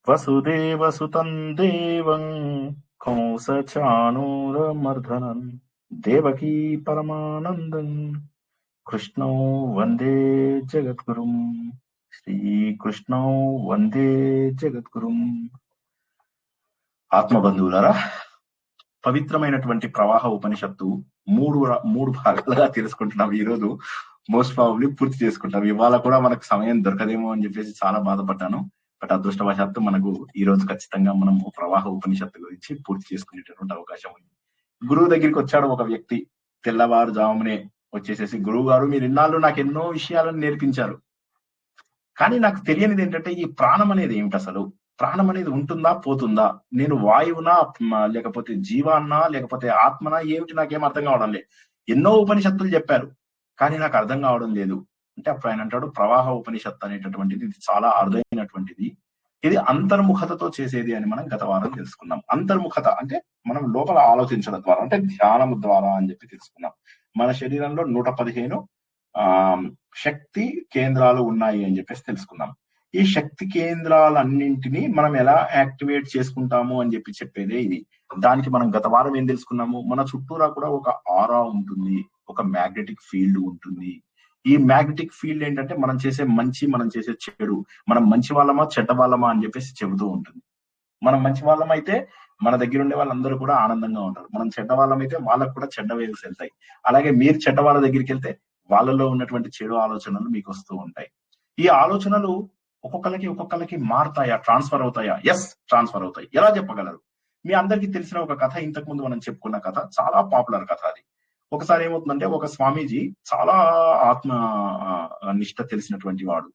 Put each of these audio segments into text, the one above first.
వసుదేవసుతం దేవం కంసచానూరమర్దనం దేవకీ పరమానందం కృష్ణం వందే జగద్గురుం. శ్రీకృష్ణం వందే జగద్గురుం. ఆత్మబంధువులారా, పవిత్రమైనటువంటి ప్రవాహ ఉపనిషత్తు మూడు భాగాలుగా తెలుసుకుంటున్నాం. ఈ రోజు మోస్ట్ ప్రాబబ్లీ పూర్తి చేసుకుంటాం. ఇవాళ కూడా మనకు సమయం దొరకదేమో అని చెప్పేసి చాలా బాధపడ్డాను. బట్ అదృష్టవశాత్తు మనకు ఈ రోజు ఖచ్చితంగా మనం ప్రవాహ ఉపనిషత్తు గురించి పూర్తి చేసుకునేటటువంటి అవకాశం ఉంది. గురువు దగ్గరికి వచ్చాడు ఒక వ్యక్తి. తెల్లవారుజామునే వచ్చేసేసి, గురువు గారు, మీరు ఇన్నాళ్ళు నాకు ఎన్నో విషయాలను నేర్పించారు, కానీ నాకు తెలియనిది ఏంటంటే ఈ ప్రాణం అనేది ఏమిటి, అసలు ప్రాణం అనేది ఉంటుందా పోతుందా, నేను వాయువునా లేకపోతే జీవాన్నా లేకపోతే ఆత్మనా, ఏమిటి నాకేం అర్థం కావడం లేదు. ఎన్నో ఉపనిషత్తులు చెప్పారు కానీ నాకు అర్థం కావడం లేదు అంటే అప్పుడు ఆయన అంటాడు, ప్రవాహ ఉపనిషత్తు అనేటటువంటిది ఇది చాలా అరుదైనటువంటిది, ఇది అంతర్ముఖతతో చేసేది అని మనం గత వారం తెలుసుకున్నాం. అంతర్ముఖత అంటే మనం లోపల ఆలోచించడం ద్వారా, అంటే ధ్యానం ద్వారా అని చెప్పి తెలుసుకున్నాం. మన శరీరంలో 115 శక్తి కేంద్రాలు ఉన్నాయి అని చెప్పేసి తెలుసుకున్నాం. ఈ శక్తి కేంద్రాలన్నింటినీ మనం ఎలా యాక్టివేట్ చేసుకుంటాము అని చెప్పి చెప్పేదే ఇది. దానికి మనం గత వారం ఏం తెలుసుకున్నాము, మన చుట్టూరా కూడా ఒక ఆరా ఉంటుంది, ఒక మ్యాగ్నెటిక్ ఫీల్డ్ ఉంటుంది. ఈ మ్యాగ్నెటిక్ ఫీల్డ్ ఏంటంటే మనం చేసే మంచి, మనం చేసే చెడు, మనం మంచి వాళ్ళమా చెడ్డ వాళ్ళమా అని చెప్పేసి చెబుతూ ఉంటుంది. మనం మంచి వాళ్ళం అయితే మన దగ్గర ఉండే వాళ్ళందరూ కూడా ఆనందంగా ఉంటారు. మనం చెడ్డ వాళ్ళం అయితే వాళ్ళకు కూడా చెడ్డ వేవ్స్ వెళ్తాయి. అలాగే మీరు చెడ్డ వాళ్ళ దగ్గరికి వెళ్తే వాళ్ళలో ఉన్నటువంటి చెడు ఆలోచనలు మీకు వస్తూ ఉంటాయి. ఈ ఆలోచనలు ఒక్కొక్కరికి మారుతాయా, ట్రాన్స్ఫర్ అవుతాయా? ఎస్, ట్రాన్స్ఫర్ అవుతాయి. ఎలా చెప్పగలరు? మీ అందరికీ తెలిసిన ఒక కథ, ఇంతకు ముందు మనం చెప్పుకున్న కథ, చాలా పాపులర్ కథ అది. ఒకసారి ఏమవుతుందంటే, ఒక స్వామీజీ చాలా ఆత్మ నిష్ట తెలిసినటువంటి వాడు.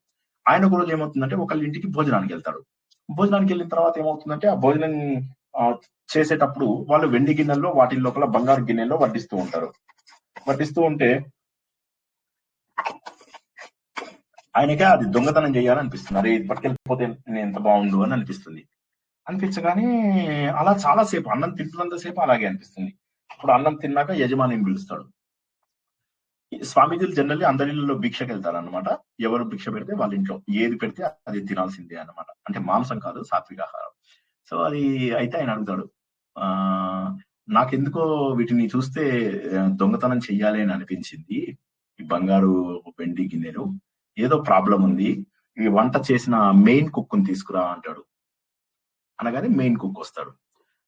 ఆయన ఒక రోజు ఏమవుతుందంటే ఒకళ్ళ ఇంటికి భోజనానికి వెళ్తాడు. భోజనానికి వెళ్ళిన తర్వాత ఏమవుతుందంటే, ఆ భోజనం చేసేటప్పుడు వాళ్ళు వెండి గిన్నెల్లో, వాటి లోపల బంగారు గిన్నెల్లో వడ్డిస్తూ ఉంటారు. వడ్డిస్తూ ఉంటే ఆయనకే అది దొంగతనం చేయాలనిపిస్తుంది. అరే, ఇది పట్టుకెళ్ళిపోతే నేను ఎంత బాగుండు అని అనిపించగానే అలా చాలా సేపు అన్నం తింటున్నంత సేపు అలాగే అనిపిస్తుంది. ఇప్పుడు అన్నం తిన్నాక యజమానిని పిలుస్తాడు. స్వామీజీలు జనరల్లీ అందరిలో భిక్షకి వెళ్తారు అనమాట. ఎవరు భిక్ష పెడితే వాళ్ళ ఇంట్లో ఏది పెడితే అది తినాల్సిందే అనమాట. అంటే మాంసం కాదు, సాత్విక ఆహారం. సో అది అయితే ఆయన అడుగుతాడు, నాకెందుకో వీటిని చూస్తే దొంగతనం చెయ్యాలి అని అనిపించింది. ఈ బంగారు వెండి గిన్నెలు, ఏదో ప్రాబ్లం ఉంది, ఈ వంట చేసిన మెయిన్ కుక్ని తీసుకురా అంటాడు. అనగానే మెయిన్ కుక్ వస్తాడు.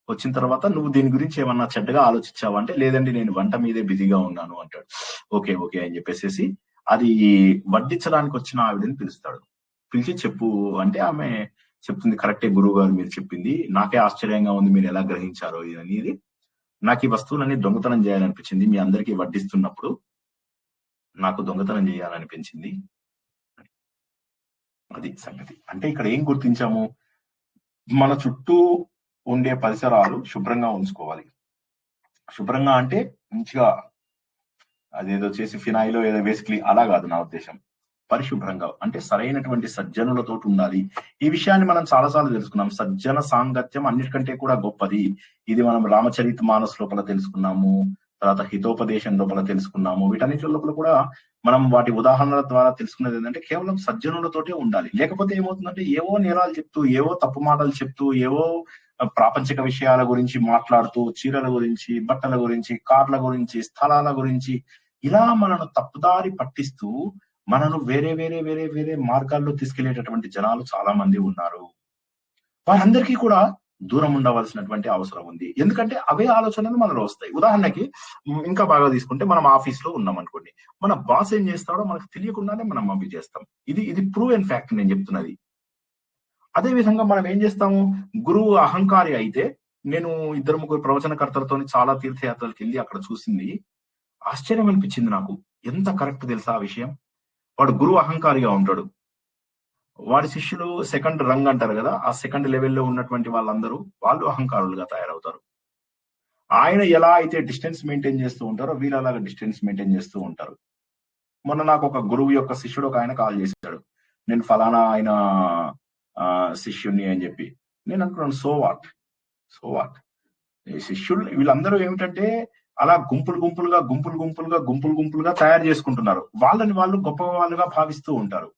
వచ్చిన తర్వాత, నువ్వు దీని గురించి ఏమన్నా చెడ్డగా ఆలోచించావా అంటే, లేదండి నేను వంట మీదే బిజీగా ఉన్నాను అంటాడు. ఓకే ఓకే అని చెప్పేసి అది వడ్డించడానికి వచ్చిన ఆవిడని పిలుస్తాడు. పిలిచి చెప్పు అంటే ఆమె చెప్తుంది, కరెక్టే గురువు గారు మీరు చెప్పింది, నాకే ఆశ్చర్యంగా ఉంది మీరు ఎలా గ్రహించారో ఇది అనేది. నాకు ఈ వస్తువులన్నీ దొంగతనం చేయాలనిపించింది, మీ అందరికీ వడ్డిస్తున్నప్పుడు నాకు దొంగతనం చేయాలనిపించింది. అది సంగతి. అంటే ఇక్కడ ఏం గుర్తించాము, మన చుట్టూ ఉండే పరిసరాలు శుభ్రంగా ఉంచుకోవాలి. శుభ్రంగా అంటే మంచిగా అదేదో చేసి ఫినాయిలో ఏదో వేసి అలా కాదు నా ఉద్దేశం. పరిశుభ్రంగా అంటే సరైనటువంటి సజ్జనులతో ఉండాలి. ఈ విషయాన్ని మనం చాలాసార్లు తెలుసుకున్నాం. సజ్జన సాంగత్యం అన్నిటికంటే కూడా గొప్పది. ఇది మనం రామచరిత మానస్ లోపల తెలుసుకున్నాము, తర్వాత హితోపదేశం లోపల తెలుసుకున్నాము. వీటన్నిటి లోపల కూడా మనం వాటి ఉదాహరణల ద్వారా తెలుసుకునేది ఏంటంటే, కేవలం సజ్జనులతోటే ఉండాలి. లేకపోతే ఏమవుతుందంటే, ఏవో నేరాలు చెప్తూ, ఏవో తప్పు మాటలు చెప్తూ, ఏవో ప్రాపంచిక విషయాల గురించి మాట్లాడుతూ, చీరల గురించి, బట్టల గురించి, కార్ల గురించి, స్థలాల గురించి, ఇలా మనను తప్పుదారి పట్టిస్తూ మనను వేరే వేరే వేరే వేరే మార్గాల్లో తీసుకెళ్లేటటువంటి జనాలు చాలా మంది ఉన్నారు. వారందరికీ కూడా దూరం ఉండవలసినటువంటి అవసరం ఉంది. ఎందుకంటే అవే ఆలోచనలు మనలో వస్తాయి. ఉదాహరణకి ఇంకా బాగా తీసుకుంటే, మనం ఆఫీస్ లో ఉన్నాం అనుకోండి, మన బాస్ ఏం చేస్తాడో మనకు తెలియకుండానే మనం అవి చేస్తాం. ఇది ప్రూవ్ అండ్ ఫ్యాక్ట్ నేను చెప్తున్నది. అదే విధంగా మనం ఏం చేస్తాము, గురువు అహంకారి అయితే, నేను 2-3 ప్రవచనకర్తలతో చాలా తీర్థయాత్రలకు వెళ్ళి అక్కడ చూసింది ఆశ్చర్యం అనిపించింది నాకు. ఎంత కరెక్ట్ తెలుసా ఆ విషయం. వాడు గురువు అహంకారిగా ఉంటాడు, వాడి శిష్యులు సెకండ్ రంగ్ అంటారు కదా, ఆ సెకండ్ లెవెల్లో ఉన్నటువంటి వాళ్ళందరూ వాళ్ళు అహంకారులుగా తయారవుతారు. ఆయన ఎలా అయితే డిస్టెన్స్ మెయింటైన్ చేస్తూ ఉంటారో వీళ్ళు అలాగా డిస్టెన్స్ మెయింటైన్ చేస్తూ ఉంటారు. మొన్న నాకు ఒక గురువు యొక్క శిష్యుడు ఒక ఆయన కాల్ చేశాడు, నేను ఫలానా ఆయన శిష్యుణ్ణి అని చెప్పి. నేను అనుకున్నాను, సో వాట్ ఈ శిష్యులు వీళ్ళందరూ ఏమిటంటే అలా గుంపులుగా తయారు చేసుకుంటున్నారు. వాళ్ళని వాళ్ళు గొప్ప వాళ్ళుగా భావిస్తూ ఉంటారు.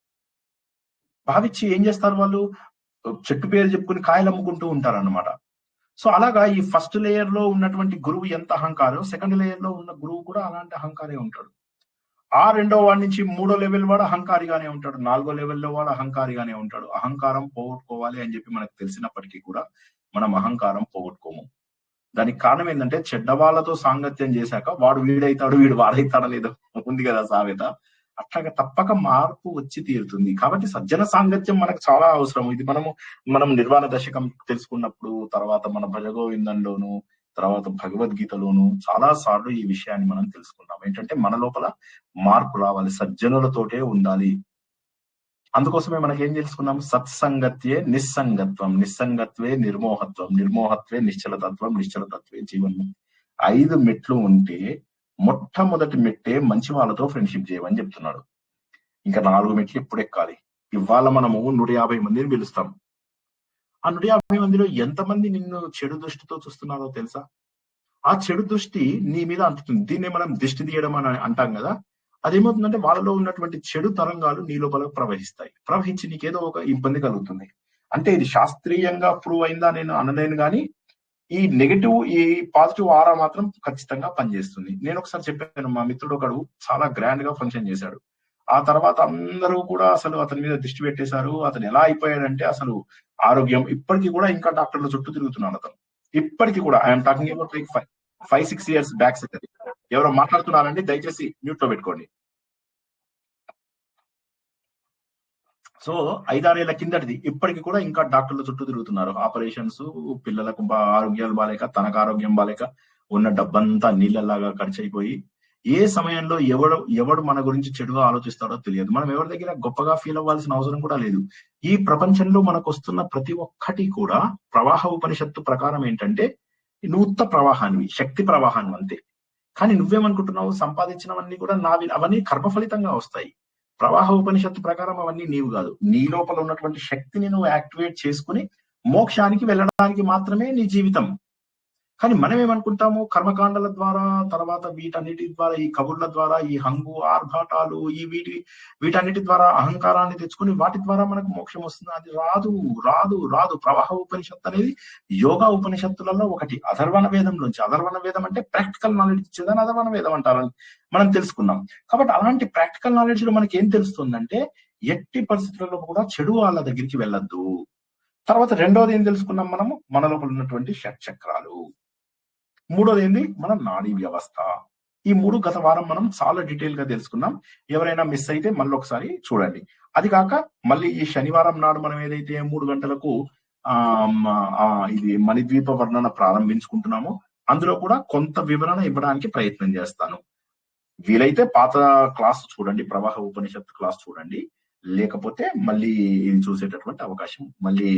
భావించి ఏం చేస్తారు వాళ్ళు, చెట్టు పేరు చెప్పుకుని కాయలు అమ్ముకుంటూ ఉంటారన్నమాట. సో అలాగా ఈ ఫస్ట్ లేయర్ లో ఉన్నటువంటి గురువు ఎంత అహంకారం, సెకండ్ లేయర్ లో ఉన్న గురువు కూడా అలాంటి అహంకారే ఉంటాడు. ఆ రెండో వాడి నుంచి మూడో లెవెల్ వాడు అహంకారిగానే ఉంటాడు. నాలుగో లెవెల్‌లో వాడు అహంకారిగానే ఉంటాడు. అహంకారం పోగొట్టుకోవాలి అని చెప్పి మనకు తెలిసినప్పటికీ కూడా మనం అహంకారం పోగొట్టుకోము. దానికి కారణం ఏందంటే చెడ్డవాళ్ళతో సాంగత్యం చేశాక వాడు వీడైతాడు, వీడు వాడైతాడనేదో ఉంది కదా సామెత. అట్లాగా తప్పక మార్పు వచ్చి తీరుతుంది. కాబట్టి సజ్జన సాంగత్యం మనకు చాలా అవసరం. ఇది మనం నిర్వాణ దశకం తెలుసుకున్నప్పుడు, తర్వాత మన భజగోవిందంలోను, తర్వాత భగవద్గీతలోను చాలా సార్లు ఈ విషయాన్ని మనం తెలుసుకున్నాం. ఏంటంటే మన లోపల మార్పు రావాలి. సజ్జనులతోటే ఉండాలి. అందుకోసమే మనకేం తెలుసుకున్నాం? సత్సంగత్యే నిస్సంగత్వం, నిస్సంగత్వే నిర్మోహత్వం, నిర్మోహత్వే నిశ్చలతత్వం, నిశ్చలతత్వే జీవన్ముక్తి. 5 మెట్లు ఉంటే మొట్టమొదటి మెట్టే మంచి వాళ్ళతో ఫ్రెండ్‌షిప్ చేయమని చెప్తున్నాడు. ఇంకా 4 మెట్లు ఎప్పుడెక్కాలి? ఇవాళ మనము 150 మందిని పిలుస్తాం. ఆ 150 మందిలో ఎంతమంది నిన్ను చెడు దృష్టితో చూస్తున్నారో తెలుసా? ఆ చెడు దృష్టి నీ మీద అంటుతుంది. దీన్నే మనం దిష్టి తీయడం అని అంటాం గదా! అదేమవుతుందంటే వాళ్ళలో ఉన్నటువంటి చెడు తరంగాలు నీ లోపల ప్రవహిస్తాయి. ప్రవహించి నీకేదో ఒక ఇబ్బంది కలుగుతుంది. అంటే ఇది శాస్త్రీయంగా ప్రూవ్ అయిందా నేను అనలేను గానీ, ఈ నెగెటివ్, ఈ పాజిటివ్ ఆరా మాత్రం ఖచ్చితంగా పనిచేస్తుంది. నేనొకసారి చెప్పాను, మా మిత్రుడు ఒకడు చాలా గ్రాండ్‌గా ఫంక్షన్ చేశాడు. ఆ తర్వాత అందరూ కూడా అసలు అతని మీద దిష్టి పెట్టేశారు. అతను ఎలా అయిపోయాడంటే అసలు ఆరోగ్యం ఇప్పటికి కూడా ఇంకా డాక్టర్ల చుట్టూ తిరుగుతున్నాడు అతను. ఇప్పటికి కూడా I am talking about like 5, 6 years back సంగతి. ఎవరో మాట్లాడుతున్నారండి, దయచేసి మ్యూట్ లో పెట్టుకోండి. సో 5-6 ఏళ్ల కిందటిది. ఇప్పటికి కూడా ఇంకా డాక్టర్ల చుట్టూ తిరుగుతున్నారు. ఆపరేషన్స్, పిల్లలకు ఆరోగ్యాలు బాలేక, తనకు ఆరోగ్యం బాలేక, ఉన్న డబ్బంతా నీళ్ళలాగా ఖర్చయిపోయి, ఏ సమయంలో ఎవడు మన గురించి చెడుగా ఆలోచిస్తాడో తెలియదు. మనం ఎవరి దగ్గర గొప్పగా ఫీల్ అవ్వాల్సిన అవసరం కూడా లేదు. ఈ ప్రపంచంలో మనకొస్తున్న ప్రతి ఒక్కటి కూడా ప్రవాహ ఉపనిషత్తు ప్రకారం ఏంటంటే, నువ్వు ఉత్త ప్రవాహానివి, శక్తి ప్రవాహానివి అంతే. కానీ నువ్వేమనుకుంటున్నావు? సంపాదించినవన్నీ కూడా నావి, అవన్నీ కర్మ ఫలితంగా వస్తాయి. ప్రవాహ ఉపనిషత్తు ప్రకారం అవన్నీ నీవు గాదు. నీ లోపల ఉన్నటువంటి శక్తిని నువ్వు యాక్టివేట్ చేసుకొని మోక్షానికి వెళ్ళడానికి మాత్రమే నీ జీవితం. కానీ మనమేమనుకుంటాము? కర్మకాండల ద్వారా, తర్వాత వీటన్నిటి ద్వారా, ఈ కబుర్ల ద్వారా, ఈ హంగు, ఆర్భాటాలు, వీటన్నిటి ద్వారా అహంకారాన్ని తెచ్చుకొని వాటి ద్వారా మనకు మోక్షం వస్తుంది. అది రాదు, రాదు, రాదు. ప్రవాహ ఉపనిషత్తు అనేది యోగా ఉపనిషత్తులలో ఒకటి. అథర్వణ వేదం నుంచి. అథర్వణ వేదం అంటే ప్రాక్టికల్ నాలెడ్జ్ ఇచ్చేదని అథర్వణ వేదం అంటారని మనం తెలుసుకున్నాం. కాబట్టి అలాంటి ప్రాక్టికల్ నాలెడ్జ్ లో మనకి ఏం తెలుస్తుందంటే, ఎట్టి పరిస్థితులలో కూడా చెడు వాళ్ళ దగ్గరికి వెళ్ళొద్దు. తర్వాత రెండోది ఏం తెలుసుకున్నాం మనము? మన లోపల ఉన్నటువంటి షట్చక్రాలు. మూడోది ఏంది? మన నాడీ వ్యవస్థ. ఈ 3 గత వారం మనం చాలా డీటెయిల్ గా తెలుసుకున్నాం. ఎవరైనా మిస్ అయితే మళ్ళొకసారి చూడండి. అది కాక మళ్ళీ ఈ శనివారం నాడు మనం ఏదైతే 3 గంటలకు ఇది మణిద్వీప వర్ణన ప్రారంభించుకుంటున్నామో, అందులో కూడా కొంత వివరణ ఇవ్వడానికి ప్రయత్నం చేస్తాను. వీలైతే పాత క్లాస్ చూడండి, ప్రవాహ ఉపనిషత్తు క్లాస్ చూడండి. లేకపోతే మళ్ళీ ఇది చూసేటటువంటి అవకాశం, మళ్ళీ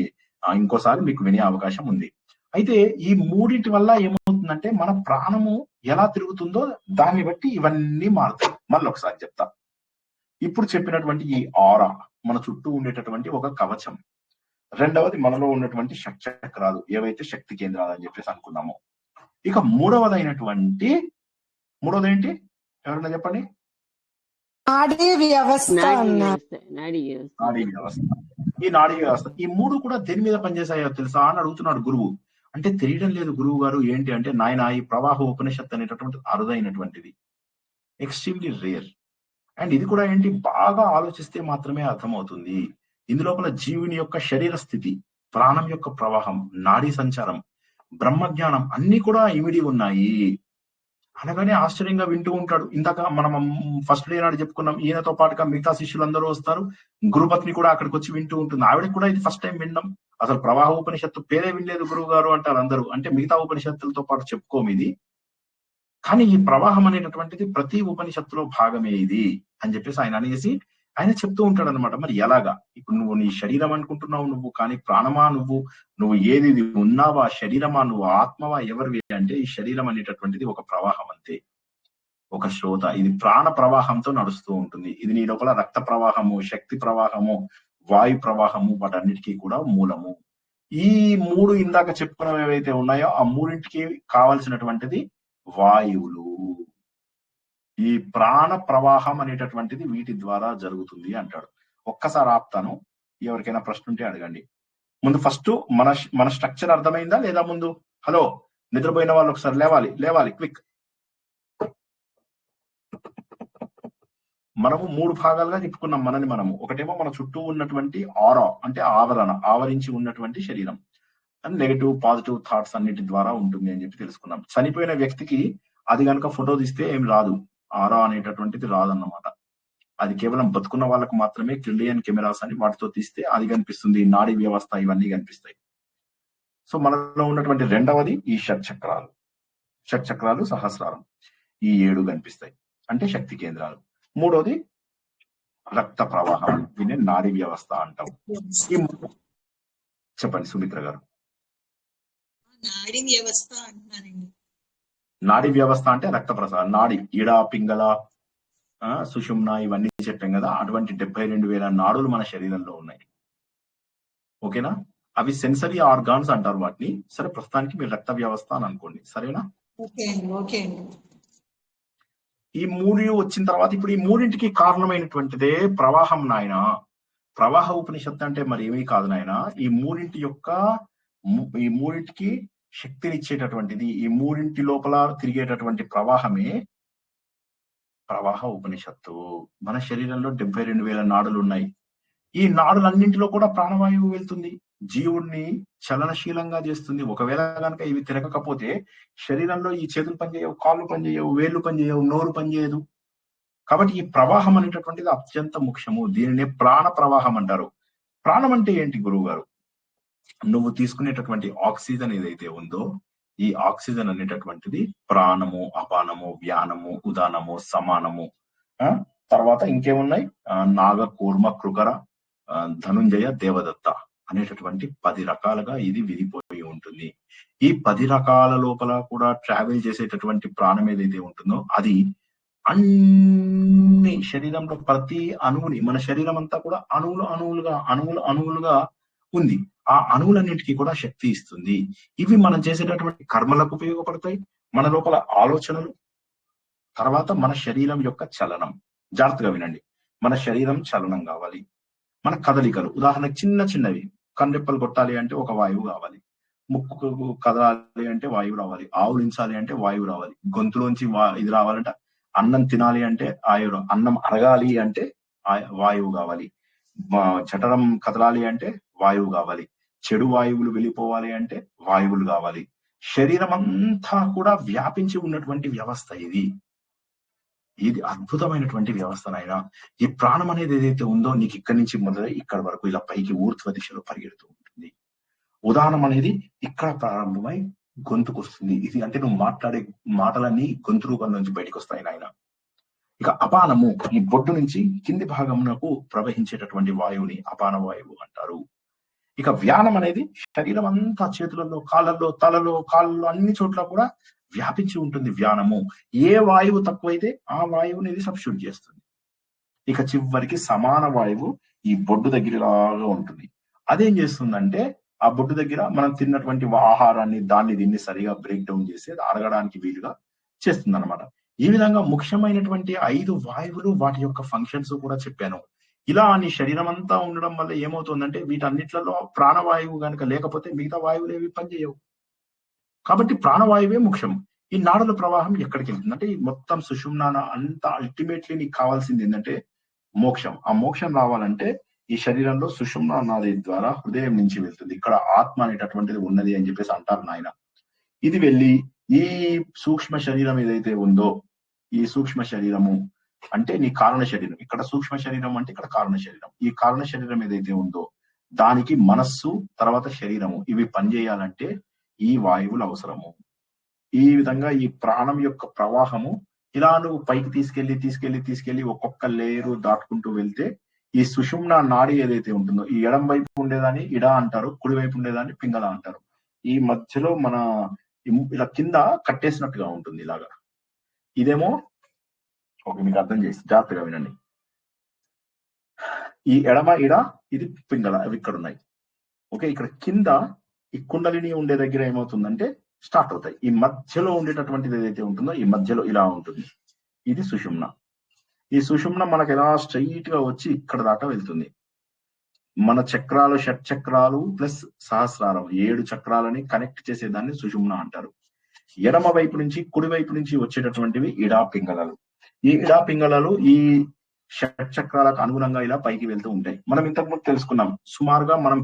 ఇంకోసారి మీకు వినే అవకాశం ఉంది. అయితే ఈ మూడిటి వల్ల ఏమవుతుందంటే, మన ప్రాణము ఎలా తిరుగుతుందో దాన్ని బట్టి ఇవన్నీ మారుతాయి. మళ్ళొకసారి చెప్తా. ఇప్పుడు చెప్పినటువంటి ఈ ఆరా మన చుట్టూ ఉండేటటువంటి ఒక కవచం. రెండవది మనలో ఉన్నటువంటి షట్చక్రాలు, ఏవైతే శక్తి కేంద్రాలు అని చెప్పేసి అనుకున్నామో. ఇక మూడవదేంటి? ఎవరైనా చెప్పండి? నాడీ వ్యవస్థ. నాడీ వ్యవస్థ. ఈ నాడీ వ్యవస్థ, ఈ 3 కూడా దేని మీద పనిచేసాయో తెలుసా అని అడుగుతున్నాడు గురువు. అంటే తెలియడం లేదు గురువు గారు, ఏంటి అంటే, నాయన ఈ ప్రవాహ ఉపనిషత్తు అనేటటువంటి అరుదైనటువంటిది, ఎక్స్ట్రీమ్లీ రేర్. అండ్ ఇది కూడా ఏంటి, బాగా ఆలోచిస్తే మాత్రమే అర్థమవుతుంది. ఇందులోపల జీవుని యొక్క శరీర స్థితి, ప్రాణం యొక్క ప్రవాహం, నాడీ సంచారం, బ్రహ్మజ్ఞానం అన్ని కూడా ఇమిడి ఉన్నాయి. అనగానే ఆశ్చర్యంగా వింటూ ఉంటాడు. ఇందాక మనం ఫస్ట్ డే నాడు చెప్పుకున్నాం, ఈయనతో పాటుగా మిగతా శిష్యులందరూ వస్తారు. గురుపత్ని కూడా అక్కడికి వచ్చి వింటూ ఉంటుంది. ఆవిడకి కూడా ఇది ఫస్ట్ టైం వినడం. అసలు ప్రవాహ ఉపనిషత్తు పేరే వినలేదు గురువు గారు అంటారు అందరూ. అంటే మిగతా ఉపనిషత్తులతో పాటు చెప్పుకోమిది. కానీ ఈ ప్రవాహం అనేటటువంటిది ప్రతి ఉపనిషత్తులో భాగమే ఇది అని చెప్పేసి ఆయన అనేసి ఆయన చెప్తూ ఉంటాడు అనమాట. మరి ఎలాగా? ఇప్పుడు నువ్వు నీ శరీరం అనుకుంటున్నావు నువ్వు, కానీ ప్రాణమా నువ్వు ఏది ఉన్నావా, శరీరమా, నువ్వు ఆత్మవా, ఎవరివి అంటే, ఈ శరీరం అనేటటువంటిది ఒక ప్రవాహం అంతే, ఒక శ్రోత. ఇది ప్రాణ ప్రవాహంతో నడుస్తూ ఉంటుంది. ఇది నీ లోపల రక్త ప్రవాహము, శక్తి ప్రవాహము, వాయు ప్రవాహము, వాటన్నిటికీ కూడా మూలము. ఈ 3 ఇందాక చెప్పుకున్నవి ఏవైతే ఉన్నాయో ఆ మూడింటికి కావాల్సినటువంటిది వాయువులు. ఈ ప్రాణ ప్రవాహం అనేటటువంటిది వీటి ద్వారా జరుగుతుంది అంటాడు. ఒక్కసారి ఆపుతాను, ఎవరికైనా ప్రశ్న ఉంటే అడగండి. ముందు ఫస్ట్ మన స్ట్రక్చర్ అర్థమైందా లేదా? ముందు హలో నిద్రపోయిన వాళ్ళు ఒకసారి లేవాలి క్విక్. మనము 3 భాగాలుగా చెప్పుకున్నాం మనని మనము. ఒకటేమో మన చుట్టూ ఉన్నటువంటి ఆరా అంటే ఆవరణ, ఆవరించి ఉన్నటువంటి శరీరం. నెగటివ్ పాజిటివ్ థాట్స్ అన్నిటి ద్వారా ఉంటుంది అని చెప్పి తెలుసుకున్నాం. చనిపోయిన వ్యక్తికి అది కనుక ఫోటో తీస్తే ఏం రాదు, ఆరా అనేటటువంటిది రాదన్నమాట. అది కేవలం బతుకున్న వాళ్ళకు మాత్రమే క్రిలియన్ కెమెరాస్ అని వాటితో తీస్తే అది కనిపిస్తుంది, నాడీ వ్యవస్థ ఇవన్నీ కనిపిస్తాయి. సో మనలో ఉన్నటువంటి రెండవది ఈ షట్చక్రాలు సహస్రారం, ఈ 7 కనిపిస్తాయి అంటే శక్తి కేంద్రాలు. మూడోది రక్త ప్రవాహం, దీన్ని నాడీ వ్యవస్థ అంటాం. చెప్పండి సుమిత్ర గారు. నాడీ వ్యవస్థ అంటున్నానండి. నాడీ వ్యవస్థ అంటే రక్త ప్రసారం, నాడి, ఈడ, పింగళ, సుషుమ్న ఇవన్నీ చెప్పాం కదా. అటువంటి 72,000 నాడులు మన శరీరంలో ఉన్నాయి. ఓకేనా? అవి సెన్సరీ ఆర్గాన్స్ అంటారు వాటిని. సరే, ప్రస్తుతానికి మీరు రక్త వ్యవస్థ అని అనుకోండి, సరేనా? ఓకే అండి. ఈ 3 వచ్చిన తర్వాత ఇప్పుడు ఈ 3ంటికి కారణమైనటువంటిదే ప్రవాహం నాయన. ప్రవాహ ఉపనిషత్తు అంటే మరి ఏమీ కాదు నాయన. ఈ 3ంటికి శక్తినిచ్చేటటువంటిది, ఈ 3ంటి లోపల తిరిగేటటువంటి ప్రవాహమే ప్రవాహ ఉపనిషత్తు. మన శరీరంలో 72,000 నాడులు ఉన్నాయి. ఈ నాడులన్నింటిలో కూడా ప్రాణవాయువు వెళ్తుంది, జీవుడిని చలనశీలంగా చేస్తుంది. ఒకవేళ కనుక ఇవి తిరగకపోతే శరీరంలో ఈ చేతులు పనిచేయవు, కాళ్ళు పనిచేయవు, వేళ్లు పనిచేయవు, నోరు పనిచేయదు. కాబట్టి ఈ ప్రవాహం అనేటటువంటిది అత్యంత ముఖ్యము. దీనిని ప్రాణ ప్రవాహం అంటారు. ప్రాణం అంటే ఏంటి గురువు గారు? నువ్వు తీసుకునేటటువంటి ఆక్సిజన్ ఏదైతే ఉందో, ఈ ఆక్సిజన్ అనేటటువంటిది ప్రాణము, అపానము, వ్యానము, ఉదానము, సమానము, తర్వాత ఇంకేమున్నాయి, నాగ, కూర్మ, కృకర, ధనుంజయ, దేవదత్త అనేటటువంటి 10 రకాలుగా ఇది విడిపోయి ఉంటుంది. ఈ 10 రకాల లోపల కూడా ట్రావెల్ చేసేటటువంటి ప్రాణం ఏదైతే ఉంటుందో అది అన్ని శరీరంలో ప్రతి అణువుని, మన శరీరం అంతా కూడా అణువులుగా ఉంది. ఆ అణువులన్నింటికి కూడా శక్తి ఇస్తుంది. ఇవి మనం చేసేటటువంటి కర్మలకు ఉపయోగపడతాయి, మన లోపల ఆలోచనలు, తర్వాత మన శరీరం యొక్క చలనం. జాగ్రత్తగా వినండి. మన శరీరం చలనం కావాలి, మన కదలికలు, ఉదాహరణకు చిన్నవి, కన్నెప్పలు కొట్టాలి అంటే ఒక వాయువు కావాలి, ముక్కు కదలాలి అంటే వాయువు రావాలి, ఆవులించాలి అంటే వాయువు రావాలి, గొంతులోంచి ఇది రావాలంటే, అన్నం తినాలి అంటే అన్నం అరగాలి అంటే వాయువు కావాలి, జఠరం కదలాలి అంటే వాయువు కావాలి, చెడు వాయువులు వెళ్ళిపోవాలి అంటే వాయువులు కావాలి. శరీరం అంతా కూడా వ్యాపించి ఉన్నటువంటి వ్యవస్థ ఇది అద్భుతమైనటువంటి వ్యవస్థ నాయన. ఈ ప్రాణం అనేది ఏదైతే ఉందో నీకు ఇక్కడి నుంచి మొదలై ఇక్కడి వరకు ఇలా పైకి ఊర్ధ్వ దిశలో పరిగెడుతూ ఉంటుంది. ఉదాహరణ అనేది ఇక్కడ ప్రారంభమై గొంతుకు వస్తుంది. ఇది అంటే నువ్వు మాట్లాడే మాటలన్నీ గొంతు రూపం నుంచి బయటకు వస్తాయి నాయన. ఇక అపానము, ఈ బొడ్డు నుంచి కింది భాగమునకు ప్రవహించేటటువంటి వాయువుని అపాన వాయువు అంటారు. ఇక వ్యానం అనేది శరీరం అంతా, చేతులలో, కాళ్ళల్లో, తలలో, కాళ్ళలో, అన్ని చోట్ల కూడా వ్యాపించి ఉంటుంది వ్యానము. ఏ వాయువు తక్కువైతే ఆ వాయువుని ఇది సబ్స్టిట్యూట్ చేస్తుంది. ఇక చివరికి సమాన వాయువు ఈ బొడ్డు దగ్గరలాగా ఉంటుంది. అదేం చేస్తుందంటే ఆ బొడ్డు దగ్గర మనం తిన్నటువంటి ఆహారాన్ని దీన్ని సరిగా బ్రేక్ డౌన్ చేసి అది అరగడానికి వీలుగా చేస్తుంది అనమాట. ఈ విధంగా ముఖ్యమైనటువంటి 5 వాయువులు, వాటి యొక్క ఫంక్షన్స్ కూడా చెప్పాను. ఇలా నీ శరీరం అంతా ఉండడం వల్ల ఏమవుతుందంటే వీటన్నిట్లలో ప్రాణవాయువు కనుక లేకపోతే మిగతా వాయువులు ఏవి పనిచేయవు. కాబట్టి ప్రాణవాయువే ముఖ్యం. ఈ నాడుల ప్రవాహం ఎక్కడికి వెళ్తుంది అంటే ఈ మొత్తం సుషుమ్న అంతా అల్టిమేట్లీ నీకు కావాల్సింది ఏంటంటే మోక్షం. ఆ మోక్షం రావాలంటే ఈ శరీరంలో సుషుమ్న నాడి ద్వారా హృదయం నుంచి వెళ్తుంది. ఇక్కడ ఆత్మ అనేటటువంటిది ఉన్నది అని చెప్పేసి అంటారు నాయన. ఇది వెళ్ళి ఈ సూక్ష్మ శరీరం ఏదైతే ఉందో, ఈ సూక్ష్మ శరీరము అంటే నీ కారణ శరీరం, ఇక్కడ సూక్ష్మ శరీరం అంటే ఇక్కడ కారణ శరీరం. ఈ కారణ శరీరం ఏదైతే ఉందో దానికి మనస్సు, తర్వాత శరీరము, ఇవి పనిచేయాలంటే ఈ వాయువులు అవసరము. ఈ విధంగా ఈ ప్రాణం యొక్క ప్రవాహము ఇలా నువ్వు పైకి తీసుకెళ్లి ఒక్కొక్క లేయరు దాటుకుంటూ వెళ్తే ఈ సుషుమ్న నాడి ఏదైతే ఉంటుందో, ఈ ఎడం వైపు ఉండేదాన్ని ఇడ అంటారు, కుడి వైపు ఉండేదాన్ని పింగళ అంటారు. ఈ మధ్యలో మన ఇలా కింద కట్టేసినట్టుగా ఉంటుంది ఇలాగా. ఇదేమో ఓకే, మీకు అర్థం చేసి జాగ్రత్తగా వినండి. ఈ ఎడమ ఇడ ఇది పింగళ, అవి ఇక్కడ ఉన్నాయి. ఓకే, ఇక్కడ కింద ఈ కుండలిని ఉండే దగ్గర ఏమవుతుందంటే స్టార్ట్ అవుతాయి. ఈ మధ్యలో ఉండేటటువంటిది ఏదైతే ఉంటుందో ఈ మధ్యలో ఇలా ఉంటుంది, ఇది సుషుమ్న. ఈ సుషుమ్న మనకు ఎలా స్ట్రైట్ గా వచ్చి ఇక్కడ దాకా వెళ్తుంది. మన చక్రాలు షట్చక్రాలు ప్లస్ సహస్రారం 7 చక్రాలని కనెక్ట్ చేసేదాన్ని సుషుమ్న అంటారు. ఎడమ వైపు నుంచి కుడి వైపు నుంచి వచ్చేటటువంటివి ఇడా పింగళాలు. ఈ ఇడా పింగళాలు ఈ షట్చక్రాలకు అనుగుణంగా ఇలా పైకి వెళ్తూ ఉంటాయి. మనం ఇంతకుముందు తెలుసుకున్నాం, సుమారుగా మనం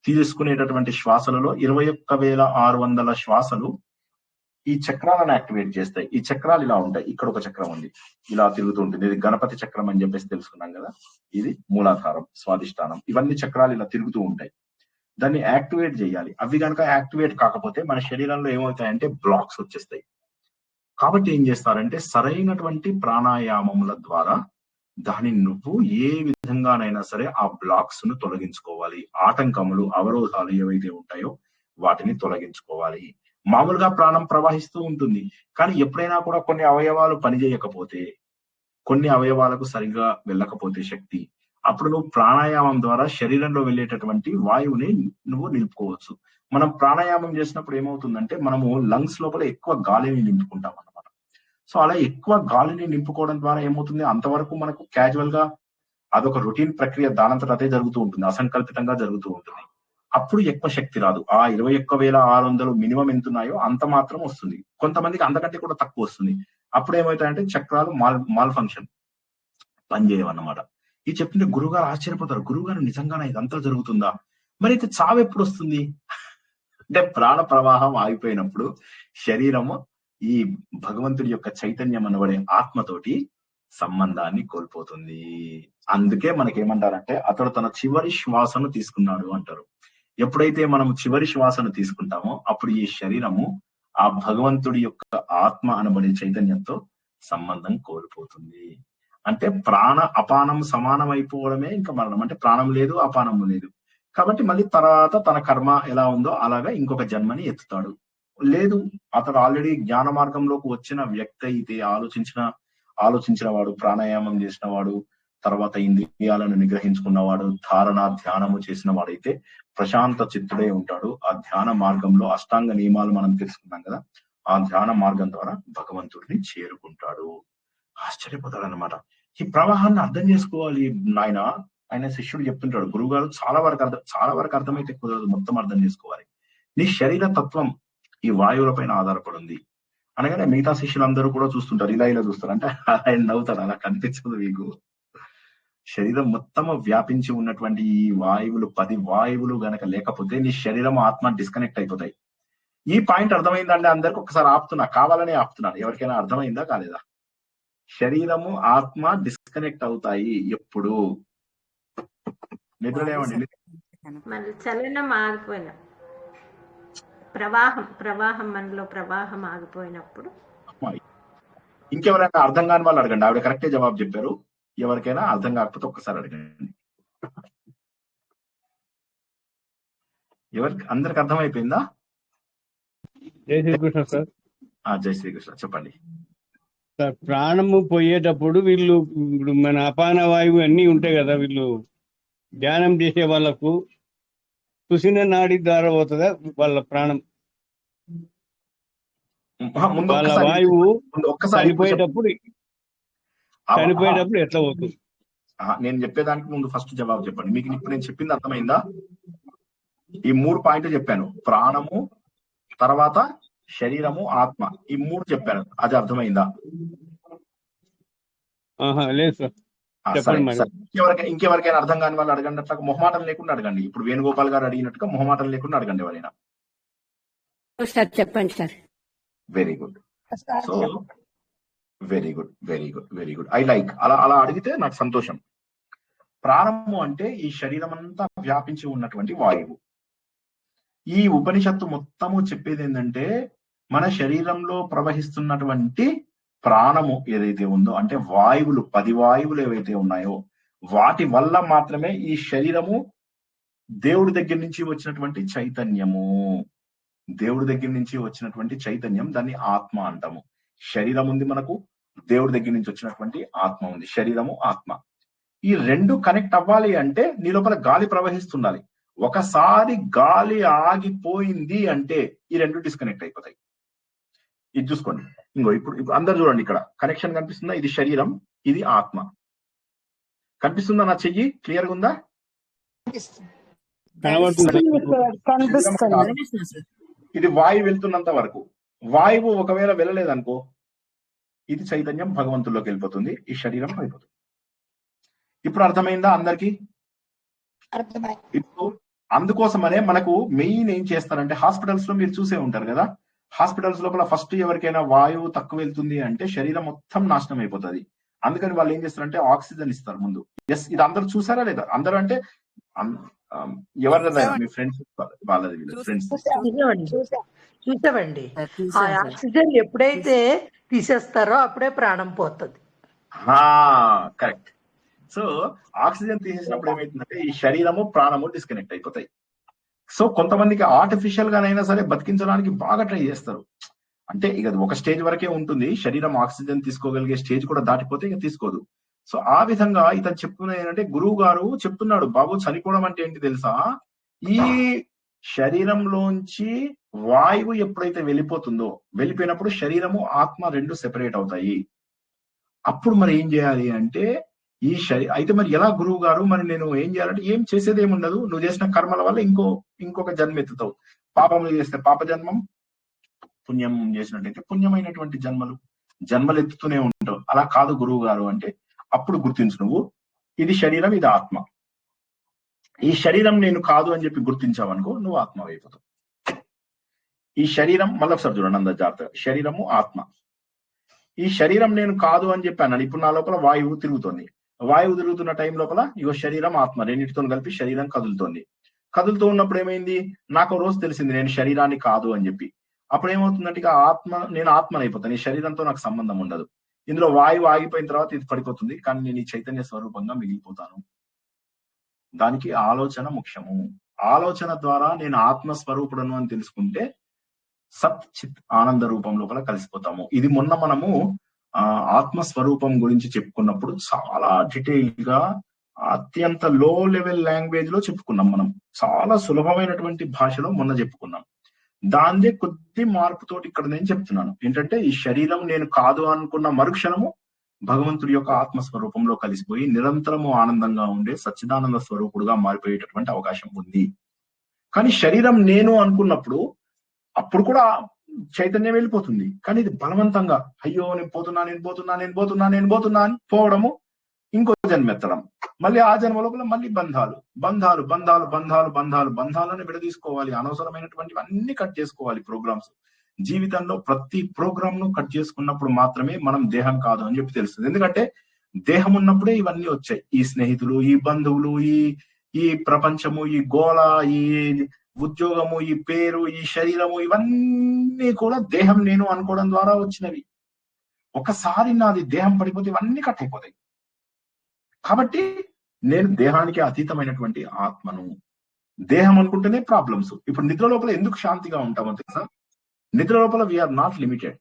తీసుకునేటటువంటి శ్వాసలలో 21,600 శ్వాసలు ఈ చక్రాలను యాక్టివేట్ చేస్తాయి. ఈ చక్రాలు ఇలా ఉంటాయి. ఇక్కడ ఒక చక్రం ఉంది, ఇలా తిరుగుతూ ఉంటుంది. ఇది గణపతి చక్రం అని చెప్పేసి తెలుసుకున్నాం కదా. ఇది మూలాధారం, స్వాదిష్టానం. ఇవన్నీ చక్రాలు ఇలా తిరుగుతూ ఉంటాయి. దాన్ని యాక్టివేట్ చేయాలి. అవి కనుక యాక్టివేట్ కాకపోతే మన శరీరంలో ఏమవుతాయంటే బ్లాక్స్ వచ్చేస్తాయి. కాబట్టి ఏం చేస్తారంటే సరైనటువంటి ప్రాణాయామముల ద్వారా దానిని నువ్వు ఏ విధంగానైనా సరే ఆ బ్లాక్స్ ను తొలగించుకోవాలి. ఆటంకములు, అవరోధాలు ఏవైతే ఉంటాయో వాటిని తొలగించుకోవాలి. మామూలుగా ప్రాణం ప్రవహిస్తూ ఉంటుంది, కానీ ఎప్పుడైనా కూడా కొన్ని అవయవాలు పనిచేయకపోతే, కొన్ని అవయవాలకు సరిగ్గా వెళ్ళకపోతే శక్తి, అప్పుడు నువ్వు ప్రాణాయామం ద్వారా శరీరంలో వెళ్ళేటటువంటి వాయువుని నువ్వు నిలుపుకోవచ్చు. మనం ప్రాణాయామం చేసినప్పుడు ఏమవుతుందంటే మనము లంగ్స్ లోపల ఎక్కువ గాలిని నింపుకుంటాం అన్నమాట. సో అలా ఎక్కువ గాలిని నింపుకోవడం ద్వారా ఏమవుతుంది, అంతవరకు మనకు క్యాజువల్ గా అదొక రొటీన్ ప్రక్రియ, దానంతట అదే జరుగుతూ ఉంటుంది, అసంకల్పితంగా జరుగుతూ ఉంటుంది. అప్పుడు ఎక్కువ శక్తి రాదు. ఆ 21,600 మినిమం ఎంత ఉన్నాయో అంత మాత్రం వస్తుంది. కొంతమందికి అంతకంటే కూడా తక్కువ వస్తుంది. అప్పుడు ఏమవుతాయంటే చక్రాలు మాల్ ఫంక్షన్ పనిచేయవన్నమాట. ఇది చెప్తుంటే గురువుగారు ఆశ్చర్యపోతారు. గురువుగారు నిజంగానే ఇదంతా జరుగుతుందా? మరి అయితే చావు ఎప్పుడు వస్తుంది అంటే ప్రాణ ప్రవాహం ఆగిపోయినప్పుడు శరీరము ఈ భగవంతుడి యొక్క చైతన్యం అనబడే ఆత్మతోటి సంబంధాన్ని కోల్పోతుంది. అందుకే మనకేమంటారంటే అతడు తన చివరి శ్వాసను తీసుకున్నాడు అంటారు. ఎప్పుడైతే మనం చివరి శ్వాసను తీసుకుంటామో అప్పుడు ఈ శరీరము ఆ భగవంతుడి యొక్క ఆత్మ అనబడే చైతన్యంతో సంబంధం కోల్పోతుంది. అంటే ప్రాణ అపానం సమానం అయిపోవడమే ఇంకా మరణం. అంటే ప్రాణం లేదు, అపానము లేదు. కాబట్టి మళ్ళీ తర్వాత తన కర్మ ఎలా ఉందో అలాగా ఇంకొక జన్మని ఎత్తుతాడు. లేదు, అతడు ఆల్రెడీ జ్ఞాన మార్గంలోకి వచ్చిన వ్యక్తి అయితే, ఆలోచించిన వాడు, ప్రాణాయామం చేసిన వాడు, తర్వాత ఇంద్రియాలను నిగ్రహించుకున్నవాడు, ధారణ ధ్యానము చేసిన వాడైతే ప్రశాంత చిత్తుడే ఉంటాడు. ఆ ధ్యాన మార్గంలో అష్టాంగ నియమాలు మనం తెలుసుకున్నాం కదా, ఆ ధ్యాన మార్గం ద్వారా భగవంతుడిని చేరుకుంటాడు. ఆశ్చర్యపోతాడు అనమాట. ఈ ప్రవాహాన్ని అర్థం చేసుకోవాలి నాయన. ఆయన శిష్యుడు చెప్తుంటాడు, గురువుగారు చాలా వరకు అర్థమైతే కుదరదు, మొత్తం అర్థం చేసుకోవాలి. నీ శరీర తత్వం ఈ వాయువుల పైన ఆధారపడి ఉంది అనగానే మిగతా శిష్యులందరూ కూడా చూస్తుంటారు, ఇలా చూస్తారు. అంటే ఆయన నవ్వుతాడు, అలా కనిపించదు మీకు. శరీరం మొత్తము వ్యాపించి ఉన్నటువంటి ఈ వాయువులు 10 వాయువులు గనక లేకపోతే నీ శరీరం ఆత్మ డిస్కనెక్ట్ అయిపోతాయి. ఈ పాయింట్ అర్థమైందంటే అందరికి ఒకసారి ఆపుతున్నా, కావాలనే ఆపుతున్నాను. ఎవరికైనా అర్థమైందా కాలేదా? శరీరము ఆత్మ డిస్కనెక్ట్ అవుతాయి ఎప్పుడు? నిద్రలేమండి, మరి చలనం ఆగిపోయిన ప్రవాహం మనలో ప్రవాహం ఆగిపోయినప్పుడు. ఇంకెవరైనా అర్థం కాని వాళ్ళు అడగండి. ఆవిడ కరెక్టే జవాబు చెప్పారు. ఎవరికైనా అర్థం కాకపోతే ఒక్కసారి అడగండి. ఎవరికి అందరికి అర్థమైపోయిందా? జై శ్రీకృష్ణ సార్. జై శ్రీకృష్ణ, చెప్పండి సార్. ప్రాణము పోయేటప్పుడు వీళ్ళు ఇప్పుడు మన అపాన వాయువు అన్నీ ఉంటాయి కదా, వీళ్ళు ధ్యానం చేసే వాళ్ళకు సుషిన నాడి ద్వారా పోతుందా వాళ్ళ ప్రాణం? వాళ్ళ వాయువు చనిపోయేటప్పుడు ఎట్లా పోతుంది? నేను చెప్పేదానికి ముందు ఫస్ట్ జవాబు చెప్పండి. మీకు ఇప్పుడు నేను చెప్పింది అర్థమైందా? ఈ 3 పాయింట్లు చెప్పాను. ప్రాణము, తర్వాత శరీరము, ఆత్మ, ఈ 3 చెప్పాను. అది అర్థమైందా? లేదు సార్, ఇంకెవరికైనా అర్థం కాని వాళ్ళు అడగండి. అట్లా మొహమాటం లేకుండా అడగండి. ఇప్పుడు వేణుగోపాల్ గారు అడిగినట్టుగా మొహమాటం లేకుండా అడగండి ఎవరైనా. చెప్పండి sir. Very good. So very good. I like అలా అడిగితే నాకు సంతోషం. ప్రాణము అంటే ఈ శరీరం అంతా వ్యాపించి ఉన్నటువంటి వాయువు. ఈ ఉపనిషత్తు మొత్తము చెప్పేది ఏంటంటే మన శరీరంలో ప్రవహిస్తున్నటువంటి ప్రాణము ఏదైతే ఉందో, అంటే వాయువులు 10 వాయువులు ఏవైతే ఉన్నాయో వాటి వల్ల మాత్రమే ఈ శరీరము దేవుడి దగ్గర నుంచి వచ్చినటువంటి చైతన్యము. దేవుడి దగ్గర నుంచి వచ్చినటువంటి చైతన్యం, దాన్ని ఆత్మ అంటాము. శరీరం ఉంది మనకు, దేవుడి దగ్గర నుంచి వచ్చినటువంటి ఆత్మ ఉంది. శరీరము, ఆత్మ, ఈ 2 కనెక్ట్ అవ్వాలి అంటే నీ లోపల గాలి ప్రవహిస్తుండాలి. ఒకసారి గాలి ఆగిపోయింది అంటే ఈ 2 డిస్కనెక్ట్ అయిపోతాయి. ఇది చూసుకోండి. ఇప్పుడు అందరు చూడండి, ఇక్కడ కనెక్షన్ కనిపిస్తుందా? ఇది శరీరం, ఇది ఆత్మ. కనిపిస్తుందా? నా చెయ్యి క్లియర్గా ఉందా? కనబడుతుంది కనిపిస్తుంది. ఇది వాయువు వెళ్తున్నంత వరకు. వాయువు ఒకవేళ వెళ్ళలేదనుకో, ఇది చైతన్యం భగవంతుల్లోకి వెళ్ళిపోతుంది, ఈ శరీరం అయిపోతుంది. ఇప్పుడు అర్థమైందా అందరికి? ఇప్పుడు అందుకోసమనే మనకు మెయిన్ ఏం చేస్తారంటే, హాస్పిటల్స్ లో మీరు చూసే ఉంటారు కదా, హాస్పిటల్స్ లోపల ఫస్ట్ ఎవరికైనా వాయువు తక్కువ వెళ్తుంది అంటే శరీరం మొత్తం నాశనం అయిపోతుంది. అందుకని వాళ్ళు ఏం చేస్తారంటే ఆక్సిజన్ ఇస్తారు ముందు. ఎస్, ఇది అందరూ చూసారా లేదా? అందరూ అంటే ఎవరైనా మీ ఫ్రెండ్స్ వాళ్ళది ఫ్రెండ్స్ చూసామండి. ఆ ఆక్సిజన్ ఎప్పుడైతే తీసేస్తారో అప్పుడే ప్రాణం పోతుంది. కరెక్ట్. సో ఆక్సిజన్ తీసేసినప్పుడు ఏమైతుందంటే ఈ శరీరము ప్రాణము డిస్కనెక్ట్ అయిపోతాయి. సో కొంతమందికి ఆర్టిఫిషియల్ గానైనా సరే బతికించడానికి బాగా ట్రై చేస్తారు. అంటే ఇక ఒక స్టేజ్ వరకే ఉంటుంది, శరీరం ఆక్సిజన్ తీసుకోగలిగే స్టేజ్ కూడా దాటిపోతే ఇక తీసుకోదు. సో ఆ విధంగా ఇతను చెప్తున్నది ఏంటంటే, గురువు గారు చెప్తున్నాడు, బాబు చనిపోవడం అంటే ఏంటి తెలుసా? ఈ శరీరంలోంచి వాయువు ఎప్పుడైతే వెళ్ళిపోతుందో, వెళ్ళిపోయినప్పుడు శరీరము ఆత్మ రెండు సెపరేట్ అవుతాయి. అప్పుడు మరి ఏం చేయాలి అంటే, ఈ అయితే మరి ఎలా గురువు గారు, మరి నేను ఏం చేయాలంటే, ఏం చేసేది ఏముండదు, నువ్వు చేసిన కర్మల వల్ల ఇంకొక జన్మ ఎత్తుతావు. పాపములు చేస్తే పాప జన్మం, పుణ్యం చేసినట్టయితే పుణ్యమైనటువంటి జన్మలు ఎత్తుతూనే ఉంటావు. అలా కాదు గురువు గారు అంటే, అప్పుడు గుర్తించు నువ్వు, ఇది శరీరం, ఇది ఆత్మ. ఈ శరీరం నేను కాదు అని చెప్పి గుర్తించావనుకో, నువ్వు ఆత్మ అయిపోతావు. ఈ శరీరం మళ్ళీ ఒకసారి చూడండి అందరు జాగ్రత్తగా, శరీరము ఆత్మ. ఈ శరీరం నేను కాదు అని చెప్పి అన్నాడు. ఇప్పుడు నా లోపల వాయువు తిరుగుతుంది. వాయువు తిరుగుతున్న టైం లోపల ఇగో శరీరం ఆత్మ రెండింటితో కలిపి శరీరం కదులుతోంది. కదులుతూ ఉన్నప్పుడు ఏమైంది, నాకు రోజు తెలిసింది నేను శరీరాన్ని కాదు అని చెప్పి. అప్పుడు ఏమవుతుందంటే ఇక నేను ఆత్మని అయిపోతాను, ఈ శరీరంతో నాకు సంబంధం ఉండదు. ఇందులో వాయువు ఆగిపోయిన తర్వాత ఇది పడిపోతుంది, కానీ నేను ఈ చైతన్య స్వరూపంగా మిగిలిపోతాను. దానికి ఆలోచన ముఖ్యము. ఆలోచన ద్వారా నేను ఆత్మస్వరూపుడను అని తెలుసుకుంటే సత్ చిత్ ఆనంద రూపం లోపల కలిసిపోతాము. ఇది మొన్న మనము ఆత్మస్వరూపం గురించి చెప్పుకున్నప్పుడు చాలా డీటెయిల్ గా అత్యంత లో లెవెల్ లాంగ్వేజ్ లో చెప్పుకున్నాం. మనం చాలా సులభమైనటువంటి భాషలో మొన్న చెప్పుకున్నాం. దాందే కొద్ది మార్పుతోటి ఇక్కడ నేను చెప్తున్నాను ఏంటంటే, ఈ శరీరం నేను కాదు అనుకున్న మరుక్షణము భగవంతుడి యొక్క ఆత్మస్వరూపంలో కలిసిపోయి నిరంతరము ఆనందంగా ఉండే సచ్చిదానంద స్వరూపుడుగా మారిపోయేటటువంటి అవకాశం ఉంది. కానీ శరీరం నేను అనుకున్నప్పుడు అప్పుడు కూడా చైతన్యం వెళ్ళిపోతుంది. కానీ ఇది బలవంతంగా అయ్యో నేను పోతున్నా అని పోవడము, ఇంకో జన్మెత్తడం, మళ్ళీ ఆ జన్మ లోపల మళ్ళీ బంధాలను విడదీసుకోవాలి. అనవసరమైనటువంటివి అన్ని కట్ చేసుకోవాలి. ప్రోగ్రామ్స్ జీవితంలో ప్రతి ప్రోగ్రామ్ ను కట్ చేసుకున్నప్పుడు మాత్రమే మనం దేహం కాదు అని చెప్పి తెలుస్తుంది. ఎందుకంటే దేహం ఉన్నప్పుడే ఇవన్నీ వచ్చాయి. ఈ స్నేహితులు, ఈ బంధువులు, ఈ ప్రపంచము, ఈ గోళ, ఈ ఉద్యోగము, ఈ పేరు, ఈ శరీరము, ఇవన్నీ కూడా దేహం నేను అనుకోవడం ద్వారా వచ్చినవి. ఒకసారి నాది దేహం పడిపోతే ఇవన్నీ కట్ అయిపోతాయి. కాబట్టి నేను దేహానికి అతీతమైనటువంటి ఆత్మను. దేహం అనుకుంటేనే ప్రాబ్లమ్స్. ఇప్పుడు నిద్ర లోపల ఎందుకు శాంతిగా ఉంటామో తెలుసా? నిద్ర లోపల వీఆర్ నాట్ లిమిటెడ్.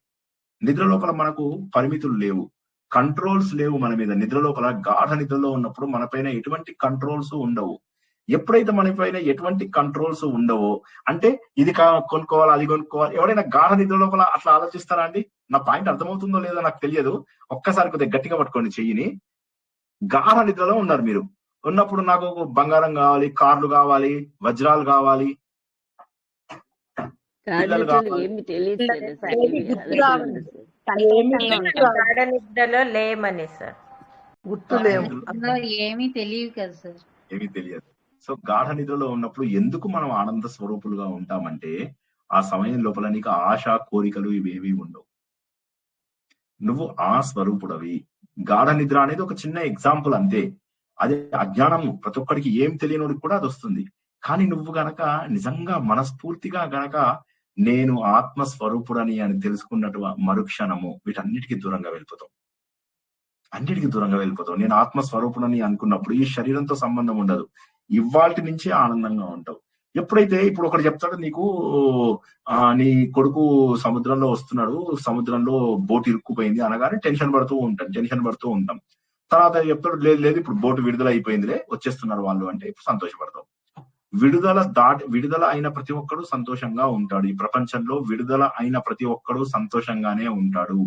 నిద్ర లోపల మనకు పరిమితులు లేవు, కంట్రోల్స్ లేవు మన మీద. నిద్ర లోపల గాఢ నిద్రలో ఉన్నప్పుడు మన పైన ఎటువంటి కంట్రోల్స్ ఉండవు. ఎప్పుడైతే మన పైన ఎటువంటి కంట్రోల్స్ ఉండవో, అంటే ఇది కొనుక్కోవాలి, అది కొనుక్కోవాలి. ఎవరైనా గాఢ నిద్ర లోపల అట్లా ఆలోచిస్తారా అండి? నా పాయింట్ అర్థమవుతుందో లేదో నాకు తెలియదు. ఒక్కసారి కొద్దిగా గట్టిగా పట్టుకోండి చెయ్యిని. గాఢ నిద్రలో ఉన్నారు మీరు. ఉన్నప్పుడు నాకు బంగారం కావాలి, కార్లు కావాలి, వజ్రాలు కావాలి, పిల్లలు కావాలి. నిద్రలో లేమని సార్ ఏమీ తెలియదు కదా సార్, ఏమీ తెలియదు. సో గాఢ నిద్రలో ఉన్నప్పుడు ఎందుకు మనం ఆనంద స్వరూపులుగా ఉంటామంటే, ఆ సమయం లోపల నీకు ఆశ, కోరికలు ఇవేవి ఉండవు. నువ్వు ఆ స్వరూపుడవి. గాఢ నిద్ర అనేది ఒక చిన్న ఎగ్జాంపుల్ అంతే. అదే అజ్ఞానము, ప్రతి ఒక్కడికి ఏం తెలియనోడికి కూడా అది వస్తుంది. కానీ నువ్వు గనక నిజంగా మనస్ఫూర్తిగా గనక నేను ఆత్మస్వరూపుడని అని తెలుసుకున్నట్టు మరుక్షణము వీటన్నిటికీ దూరంగా వెళ్ళిపోతావు. నేను ఆత్మస్వరూపుడని అనుకున్నప్పుడు ఈ శరీరంతో సంబంధం ఉండదు. ఇవాల్టి నుంచి ఆనందంగా ఉంటావు. ఎప్పుడైతే ఇప్పుడు ఒకటి చెప్తాడు నీకు, నీ కొడుకు సముద్రంలో వస్తున్నాడు, సముద్రంలో బోట్ ఇరుక్కుపోయింది అనగానే టెన్షన్ పడుతూ ఉంటాం. తర్వాత చెప్తాడు లేదు ఇప్పుడు బోటు విడుదల అయిపోయిందిలే, వచ్చేస్తున్నారు వాళ్ళు అంటే ఇప్పుడు సంతోషపడతాం. విడుదల అయిన ప్రతి ఒక్కడు సంతోషంగా ఉంటాడు. ఈ ప్రపంచంలో విడుదల అయిన ప్రతి ఒక్కడు సంతోషంగానే ఉంటాడు.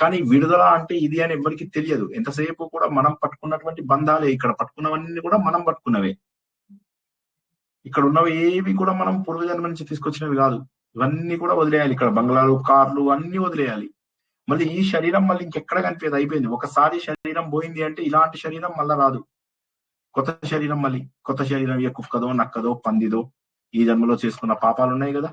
కానీ విడుదల అంటే ఇది అని ఎవరికి తెలియదు. ఎంతసేపు కూడా మనం పట్టుకున్నటువంటి బంధాలే, ఇక్కడ పట్టుకున్నవన్నీ కూడా మనం పట్టుకున్నవే. ఇక్కడ ఉన్నవి ఏవి కూడా మనం పూర్వజన్మ నుంచి తీసుకొచ్చినవి కాదు. ఇవన్నీ కూడా వదిలేయాలి. ఇక్కడ బంగ్లాలు, కార్లు అన్ని వదిలేయాలి. మళ్ళీ ఈ శరీరం మళ్ళీ ఇంకెక్కడ కనిపించదు, అయిపోయింది. ఒకసారి శరీరం పోయింది అంటే ఇలాంటి శరీరం మళ్ళా రాదు. కొత్త శరీరం, మళ్ళీ కొత్త శరీరం ఏ కుక్కదో, నక్కదో, పందిదో ఈ జన్మలో చేసుకున్న పాపాలు ఉన్నాయి కదా,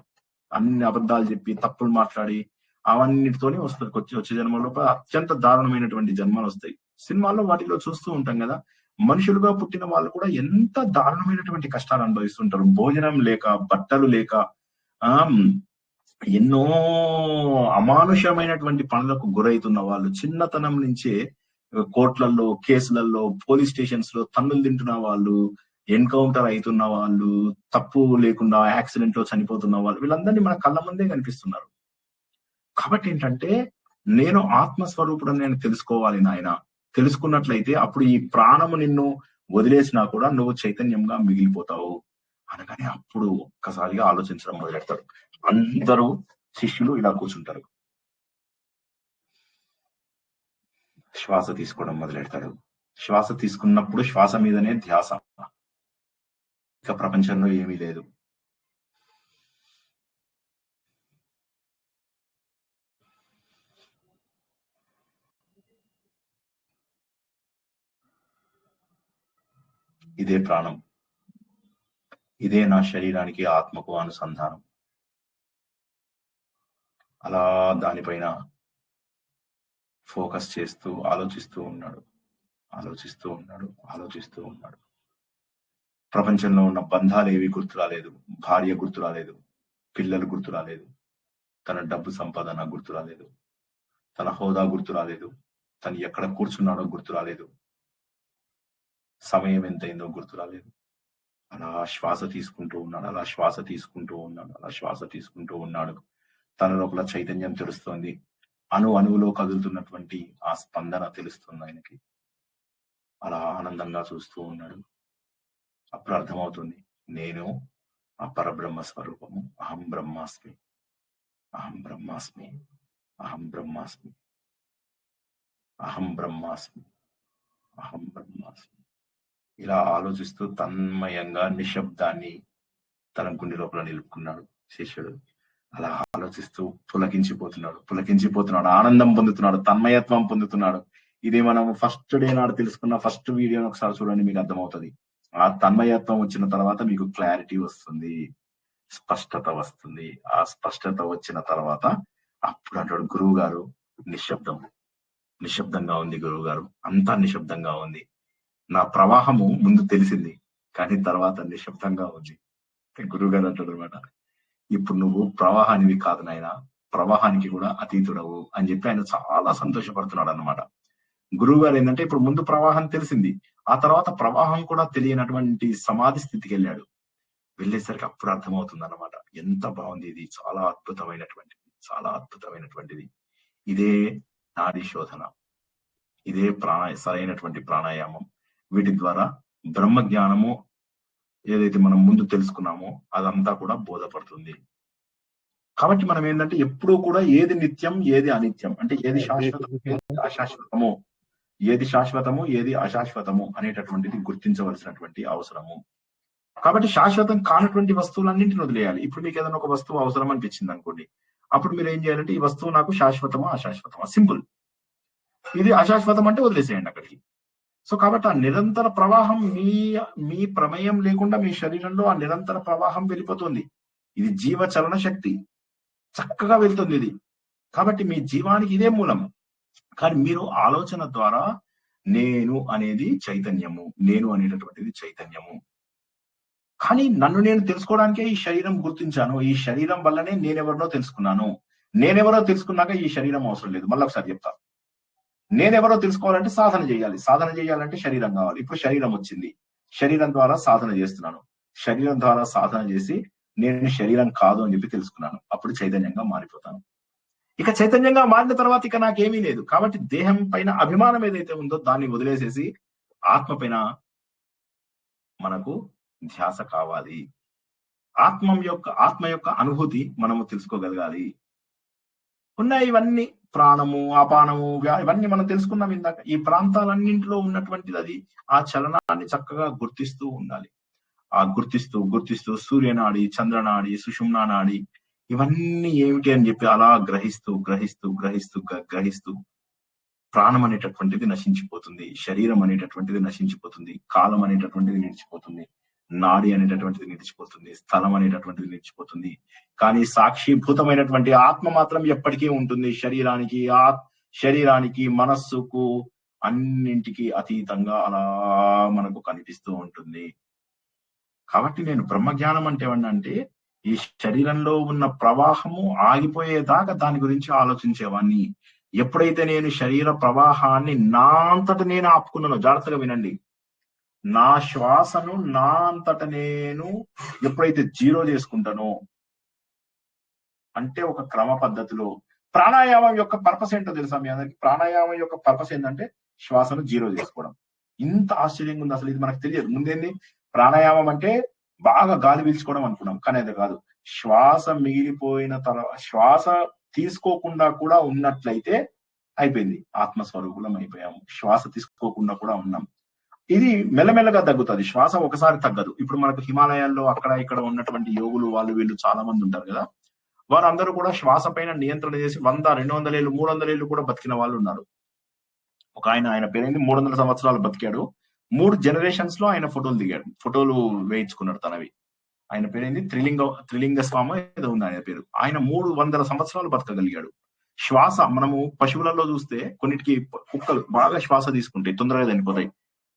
అన్ని అబద్ధాలు చెప్పి తప్పులు మాట్లాడి అవన్నిటితోనే వస్తుంది. వచ్చే జన్మలో అత్యంత దారుణమైనటువంటి జన్మలు వస్తాయి. సినిమాల్లో వాటిలో చూస్తూ ఉంటాం కదా, మనుషులుగా పుట్టిన వాళ్ళు కూడా ఎంత దారుణమైనటువంటి కష్టాలు అనుభవిస్తుంటారు. భోజనం లేక, బట్టలు లేక, ఎన్నో అమానుషమైనటువంటి పనులకు గురవుతున్న వాళ్ళు, చిన్నతనం నుంచే కోర్టులలో, కేసులలో, పోలీస్ స్టేషన్స్ లో తన్నులు తింటున్న వాళ్ళు, ఎన్కౌంటర్ అవుతున్న వాళ్ళు, తప్పు లేకుండా యాక్సిడెంట్ లో చనిపోతున్న వాళ్ళు, వీళ్ళందరినీ మన కళ్ళ ముందే కనిపిస్తున్నారు. కాబట్టి ఏంటంటే, నేను ఆత్మస్వరూపుడు నేను తెలుసుకోవాలి నాయన. తెలుసుకున్నట్లయితే అప్పుడు ఈ ప్రాణము నిన్ను వదిలేసినా కూడా నువ్వు చైతన్యంగా మిగిలిపోతావు అనగానే అప్పుడు ఒక్కసారిగా ఆలోచించడం మొదలెడతారు. అందరూ శిష్యులు ఇలా కూర్చుంటారు. శ్వాస తీసుకోవడం మొదలెడతాడు. శ్వాస తీసుకున్నప్పుడు శ్వాస మీదనే ధ్యాస, ఇక ప్రపంచంలో ఏమీ లేదు. ఇదే ప్రాణం, ఇదే నా శరీరానికి, ఆత్మకు అనుసంధానం. అలా దానిపైన ఫోకస్ చేస్తూ ఆలోచిస్తూ ఉన్నాడు. ప్రపంచంలో ఉన్న బంధాలు ఏవి గుర్తు రాలేదు. భార్య గుర్తు రాలేదు, పిల్లలు గుర్తు రాలేదు, తన డబ్బు సంపాదన గుర్తు రాలేదు, తన హోదా గుర్తు రాలేదు, తను ఎక్కడ కూర్చున్నాడో గుర్తు రాలేదు, సమయం ఎంతైందో గుర్తు రాలేదు. అలా శ్వాస తీసుకుంటూ ఉన్నాడు. తన లోపల చైతన్యం తెలుస్తోంది. అణువులో కదులుతున్నటువంటి ఆ స్పందన తెలుస్తుంది ఆయనకి. అలా ఆనందంగా చూస్తూ ఉన్నాడు. అప్పుడు అర్థమవుతుంది, నేను ఆ పరబ్రహ్మ స్వరూపము. అహం బ్రహ్మాస్మి. ఇలా ఆలోచిస్తూ తన్మయంగా నిశ్శబ్దాన్ని తన గుండె లోపల నిలుపుకున్నాడు శిష్యుడు. అలా ఆలోచిస్తూ పులకించిపోతున్నాడు, ఆనందం పొందుతున్నాడు, తన్మయత్వం పొందుతున్నాడు. ఇది మనం ఫస్ట్ డే నాడు తెలుసుకున్న ఫస్ట్ వీడియోని ఒకసారి చూడండి, మీకు అర్థమవుతుంది. ఆ తన్మయత్వం వచ్చిన తర్వాత మీకు క్లారిటీ వస్తుంది, స్పష్టత వస్తుంది. ఆ స్పష్టత వచ్చిన తర్వాత అప్పుడు అంటాడు, గురువు గారు నిశ్శబ్దంగా ఉంది గురువు గారు, అంతా నిశ్శబ్దంగా ఉంది. నా ప్రవాహము ముందు తెలిసింది, కానీ తర్వాత నిశ్శబ్దంగా ఉంది. గురువు గారు అంటాడు అనమాట, ఇప్పుడు నువ్వు ప్రవాహానివి కాదు నాయన, ప్రవాహానికి కూడా అతీతుడవు అని చెప్పి ఆయన చాలా సంతోషపడుతున్నాడు అనమాట. గురువు గారు ఏంటంటే, ఇప్పుడు ముందు ప్రవాహం తెలిసింది, ఆ తర్వాత ప్రవాహం కూడా తెలియనటువంటి సమాధి స్థితికి వెళ్ళేసరికి అప్పుడు అర్థమవుతుంది అన్నమాట. ఎంత బాగుంది ఇది, చాలా అద్భుతమైనటువంటిది. ఇదే నాడీ శోధన, ఇదే సరైనటువంటి ప్రాణాయామం. వీటి ద్వారా బ్రహ్మ జ్ఞానము ఏదైతే మనం ముందు తెలుసుకున్నామో అదంతా కూడా బోధపడుతుంది. కాబట్టి మనం ఏంటంటే ఎప్పుడూ కూడా ఏది నిత్యం, ఏది అనిత్యం, అంటే ఏది శాశ్వతము, ఏది అశాశ్వతము అనేటటువంటిది గుర్తించవలసినటువంటి అవసరము. కాబట్టి శాశ్వతం కానటువంటి వస్తువులన్నింటిని వదిలేయాలి. ఇప్పుడు మీకు ఏదైనా ఒక వస్తువు అవసరం అనిపించింది అనుకోండి, అప్పుడు మీరు ఏం చేయాలంటే, ఈ వస్తువు నాకు శాశ్వతమా అశాశ్వతమా, సింపుల్. ఇది అశాశ్వతం అంటే వదిలేసేయండి అక్కడికి. సో కాబట్టి ఆ నిరంతర ప్రవాహం మీ ప్రమేయం లేకుండా మీ శరీరంలో ఆ నిరంతర ప్రవాహం వెళ్ళిపోతుంది. ఇది జీవ చలన శక్తి, చక్కగా వెళ్తుంది ఇది. కాబట్టి మీ జీవానికి ఇదే మూలం. కానీ మీరు ఆలోచన ద్వారా నేను అనేది చైతన్యము, నేను అనేటటువంటిది చైతన్యము. కానీ నన్ను నేను తెలుసుకోవడానికే ఈ శరీరం గుర్తించాను, ఈ శరీరం వల్లనే నేనెవరినో తెలుసుకున్నాను. నేనెవరో తెలుసుకున్నాక ఈ శరీరం అవసరం లేదు. మళ్ళీ ఒకసారి చెప్తా, నేనెవరో తెలుసుకోవాలంటే సాధన చేయాలి, సాధన చేయాలంటే శరీరం కావాలి. ఇప్పుడు శరీరం వచ్చింది, శరీరం ద్వారా సాధన చేస్తున్నాను, శరీరం ద్వారా సాధన చేసి నేను శరీరం కాదు అని చెప్పి తెలుసుకున్నాను. అప్పుడు చైతన్యంగా మారిపోతాను. ఇక చైతన్యంగా మారిన తర్వాత ఇక నాకేమీ లేదు. కాబట్టి దేహం పైన అభిమానం ఏదైతే ఉందో దాన్ని వదిలేసేసి ఆత్మ పైన మనకు ధ్యాస కావాలి. ఆత్మ యొక్క అనుభూతి మనము తెలుసుకోగలగాలి. ఉన్నాయి ఇవన్నీ, ప్రాణము, అపానము, ఇవన్నీ మనం తెలుసుకున్నాం ఇందాక. ఈ ప్రాంతాలన్నింటిలో ఉన్నటువంటిది అది. ఆ చలనాన్ని చక్కగా గుర్తిస్తూ ఉండాలి. గుర్తిస్తూ గుర్తిస్తూ సూర్యనాడి, చంద్రనాడి, సుషుమ్నా నాడి ఇవన్నీ ఏమిటి అని చెప్పి అలా గ్రహిస్తూ గ్రహిస్తూ గ్రహిస్తూ గ్రహిస్తూ ప్రాణం అనేటటువంటిది నశించిపోతుంది, శరీరం అనేటటువంటిది నశించిపోతుంది, కాలం అనేటటువంటిది నిలిచిపోతుంది, నాడి అనేటటువంటిది నిలిచిపోతుంది, స్థలం అనేటటువంటిది నిలిచిపోతుంది. కానీ సాక్షిభూతమైనటువంటి ఆత్మ మాత్రం ఎప్పటికీ ఉంటుంది. శరీరానికి మనస్సుకు అన్నింటికి అతీతంగా అలా మనకు కనిపిస్తూ ఉంటుంది. కాబట్టి నేను బ్రహ్మజ్ఞానం అంటే ఏమన్నంటే ఈ శరీరంలో ఉన్న ప్రవాహము ఆగిపోయేదాకా దాని గురించి ఆలోచించేవాడిని. ఎప్పుడైతే నేను శరీర ప్రవాహాన్ని నా అంతట నేను ఆపుకున్నానో, జాగ్రత్తగా వినండి, నా శ్వాసను నా అంతట నేను ఎప్పుడైతే జీరో చేసుకుంటానో, అంటే ఒక క్రమ పద్ధతిలో ప్రాణాయామం యొక్క పర్పస్ ఏంటో తెలుసా మీ అందరికి? ప్రాణాయామం యొక్క పర్పస్ ఏంటంటే శ్వాసను జీరో చేసుకోవడం. ఇంత ఆశ్చర్యంగా ఉంది, అసలు ఇది మనకు తెలియదు. ముందేంది ప్రాణాయామం అంటే బాగా గాలి పీల్చుకోవడం అనుకున్నాం, కానీ అది కాదు. శ్వాస మిగిలిపోయిన తర్వాత శ్వాస తీసుకోకుండా కూడా ఉన్నట్లయితే అయిపోయింది, ఆత్మస్వరూపులం అయిపోయాము. శ్వాస తీసుకోకుండా కూడా ఉన్నాం. ఇది మెల్లమెల్లగా తగ్గుతుంది, శ్వాస ఒకసారి తగ్గదు. ఇప్పుడు మనకు హిమాలయాల్లో అక్కడ ఇక్కడ ఉన్నటువంటి యోగులు వాళ్ళు వీళ్ళు చాలా మంది ఉంటారు కదా, వారందరూ కూడా శ్వాస పైన నియంత్రణ చేసి 100, 200 ఏళ్ళు 300 ఏళ్ళు కూడా బతికిన వాళ్ళు ఉన్నారు. ఒక ఆయన పేరైంది 300 సంవత్సరాలు బతికాడు. 3 జనరేషన్స్ లో ఆయన ఫోటోలు దిగాడు, ఫోటోలు వేయించుకున్నాడు తనవి. ఆయన పేరైంది త్రిలింగ స్వామి ఏదో ఉంది ఆయన పేరు. ఆయన 300 సంవత్సరాలు బతకగలిగాడు. శ్వాస మనము పశువులలో చూస్తే కొన్నిటికి కుక్కలు బాగా శ్వాస తీసుకుంటాయి, తొందరగా చనిపోతాయి.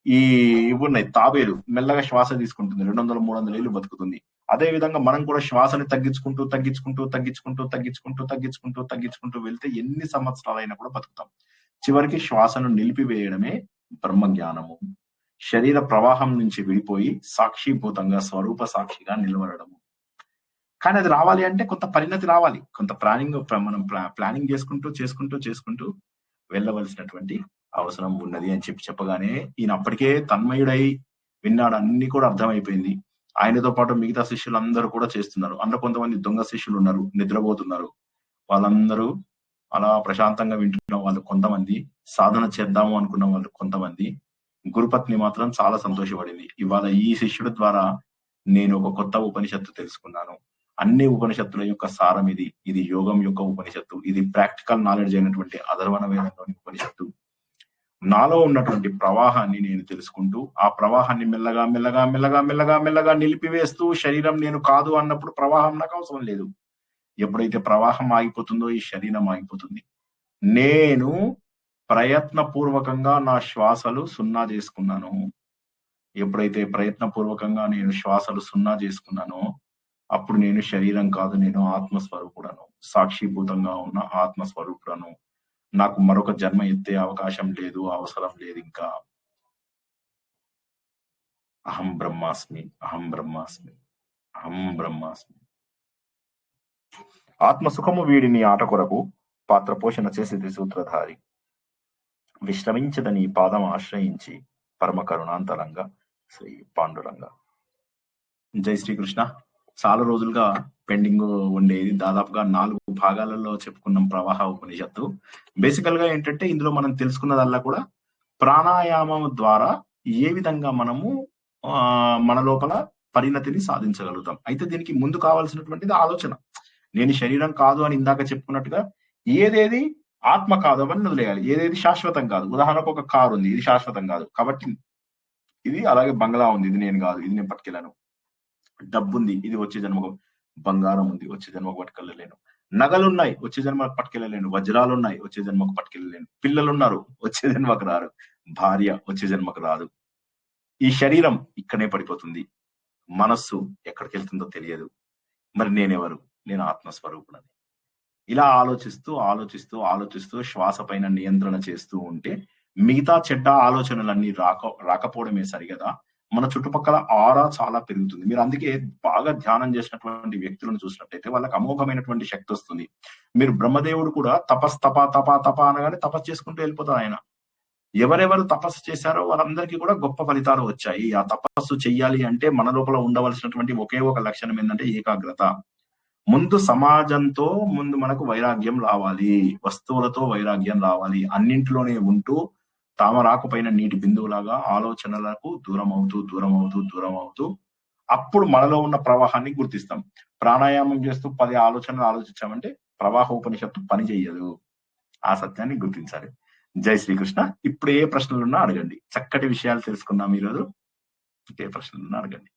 ఇవి ఉన్నాయి తాబేలు, మెల్లగా శ్వాస తీసుకుంటుంది, 200, 300 ఏళ్ళు బతుకుతుంది. అదే విధంగా మనం కూడా శ్వాసని తగ్గించుకుంటూ తగ్గించుకుంటూ తగ్గించుకుంటూ తగ్గించుకుంటూ తగ్గించుకుంటూ తగ్గించుకుంటూ వెళ్తే ఎన్ని సంవత్సరాలైనా కూడా బతుకుతాం. చివరికి శ్వాసను నిలిపివేయడమే బ్రహ్మజ్ఞానము. శరీర ప్రవాహం నుంచి విడిపోయి సాక్షిభూతంగా స్వరూప సాక్షిగా నిలబడము. కానీ అది రావాలి అంటే కొంత పరిణతి రావాలి, కొంత మనం ప్లానింగ్ చేసుకుంటూ వెళ్ళవలసినటువంటి అవసరం ఉన్నది అని చెప్పగానే ఈయన అప్పటికే తన్మయుడై విన్నాడు, అన్ని కూడా అర్థమైపోయింది. ఆయనతో పాటు మిగతా శిష్యులందరూ కూడా చేస్తున్నారు. అందులో కొంతమంది దొంగ శిష్యులు ఉన్నారు, నిద్రపోతున్నారు. వాళ్ళందరూ అలా ప్రశాంతంగా వింటున్న వాళ్ళు కొంతమంది, సాధన చేద్దాము అనుకున్న వాళ్ళు కొంతమంది. గురుపత్ని మాత్రం చాలా సంతోషపడింది. ఇవాళ ఈ శిష్యుడి ద్వారా నేను ఒక కొత్త ఉపనిషత్తు తెలుసుకున్నాను. అన్ని ఉపనిషత్తుల యొక్క సారం ఇది యోగం యొక్క ఉపనిషత్తు, ఇది ప్రాక్టికల్ నాలెడ్జ్ అయినటువంటి అధర్వణ వేదంలోని ఉపనిషత్తు. నాలో ఉన్నటువంటి ప్రవాహాన్ని నేను తెలుసుకుంటూ ఆ ప్రవాహాన్ని మెల్లగా మెల్లగా మెల్లగా మెల్లగా మెల్లగా నిలిపివేస్తూ, శరీరం నేను కాదు అన్నప్పుడు ప్రవాహం నాకు అవసరం లేదు. ఎప్పుడైతే ప్రవాహం ఆగిపోతుందో ఈ శరీరం ఆగిపోతుంది. నేను ప్రయత్నపూర్వకంగా నా శ్వాసలు సున్నా చేసుకున్నాను. ఎప్పుడైతే ప్రయత్నపూర్వకంగా నేను శ్వాసలు సున్నా చేసుకున్నానో అప్పుడు నేను శరీరం కాదు, నేను ఆత్మస్వరూపుడను, సాక్షిభూతంగా ఉన్న ఆత్మస్వరూపుడను. నాకు మరొక జన్మ ఎత్తే అవకాశం లేదు, అవసరం లేదు. ఇంకా అహం బ్రహ్మాస్మి, అహం బ్రహ్మాస్మి, అహం బ్రహ్మాస్మి. ఆత్మ సుఖము వీడిని ఆట కొరకు పాత్ర పోషణ చేసేది సూత్రధారి. విశ్రమించదని పాదం ఆశ్రయించి పరమ కరుణాంతరంగా శ్రీ పాండురంగ. జై శ్రీకృష్ణ. చాలా రోజులుగా పెండింగ్ ఉండేది, దాదాపుగా 4 భాగాలలో చెప్పుకున్నాం ప్రవాహ ఉపనిషత్తు. బేసికల్ గా ఏంటంటే ఇందులో మనం తెలుసుకున్నదల్లా కూడా ప్రాణాయామం ద్వారా ఏ విధంగా మనము మన లోపల పరిణతిని సాధించగలుగుతాం. అయితే దీనికి ముందు కావాల్సినటువంటిది ఆలోచన. నేను శరీరం కాదు అని ఇందాక చెప్పుకున్నట్టుగా ఏదేది ఆత్మ కాదు అవన్నీ వదిలేయాలి. ఏదేది శాశ్వతం కాదు, ఉదాహరణకు ఒక కారు ఉంది, ఇది శాశ్వతం కాదు కాబట్టి ఇది, అలాగే బంగ్లా ఉంది, ఇది నేను కాదు, ఇది నేను పట్టుకెళ్ళాను. డబ్బు ఉంది, ఇది వచ్చే జన్మకు, బంగారం ఉంది, వచ్చే జన్మకు పట్టుకెళ్ళలేను. నగలున్నాయి, వచ్చే జన్మకు పట్టుకెళ్ళలేను. వజ్రాలు ఉన్నాయి, వచ్చే జన్మకు పట్టుకెళ్ళలేను. పిల్లలున్నారు, వచ్చే జన్మకు రారు. భార్య వచ్చే జన్మకు రాదు. ఈ శరీరం ఇక్కడే పడిపోతుంది. మనస్సు ఎక్కడికి వెళ్తుందో తెలియదు. మరి నేనెవరు? నేను ఆత్మస్వరూపుడని. ఇలా ఆలోచిస్తూ ఆలోచిస్తూ ఆలోచిస్తూ శ్వాస పైన నియంత్రణ చేస్తూ ఉంటే మిగతా చెడ్డ ఆలోచనలన్నీ రాకపోవడమే సరిగదా, మన చుట్టుపక్కల ఆరా చాలా పెరుగుతుంది. మీరు అందుకే బాగా ధ్యానం చేసినటువంటి వ్యక్తులను చూసినట్టయితే వాళ్ళకి అమోఘమైనటువంటి శక్తి వస్తుంది. మీరు బ్రహ్మదేవుడు కూడా తప అనగానే తపస్సు చేసుకుంటూ వెళ్ళిపోతారు ఆయన. ఎవరెవరు తపస్సు చేశారో వాళ్ళందరికీ కూడా గొప్ప ఫలితాలు వచ్చాయి. ఆ తపస్సు చెయ్యాలి అంటే మన లోపల ఉండవలసినటువంటి ఒకే ఒక లక్షణం ఏంటంటే ఏకాగ్రత. ముందు సమాజంతో ముందు మనకు వైరాగ్యం రావాలి, వస్తువులతో వైరాగ్యం రావాలి. అన్నింటిలోనే ఉంటూ తామరాకు పైన నీటి బిందువులాగా ఆలోచనలకు దూరం అవుతూ అప్పుడు మనలో ఉన్న ప్రవాహాన్ని గుర్తిస్తాం. ప్రాణాయామం చేస్తూ 10 ఆలోచనలు ఆలోచించామంటే ప్రవాహ ఉపనిషత్తు పని చెయ్యదు. ఆ సత్యాన్ని గుర్తించాలి. జై శ్రీకృష్ణ. ఇప్పుడు ఏ ప్రశ్నలున్నా అడగండి. చక్కటి విషయాలు తెలుసుకున్నాం ఈరోజు. ఏ ప్రశ్నలున్నా అడగండి.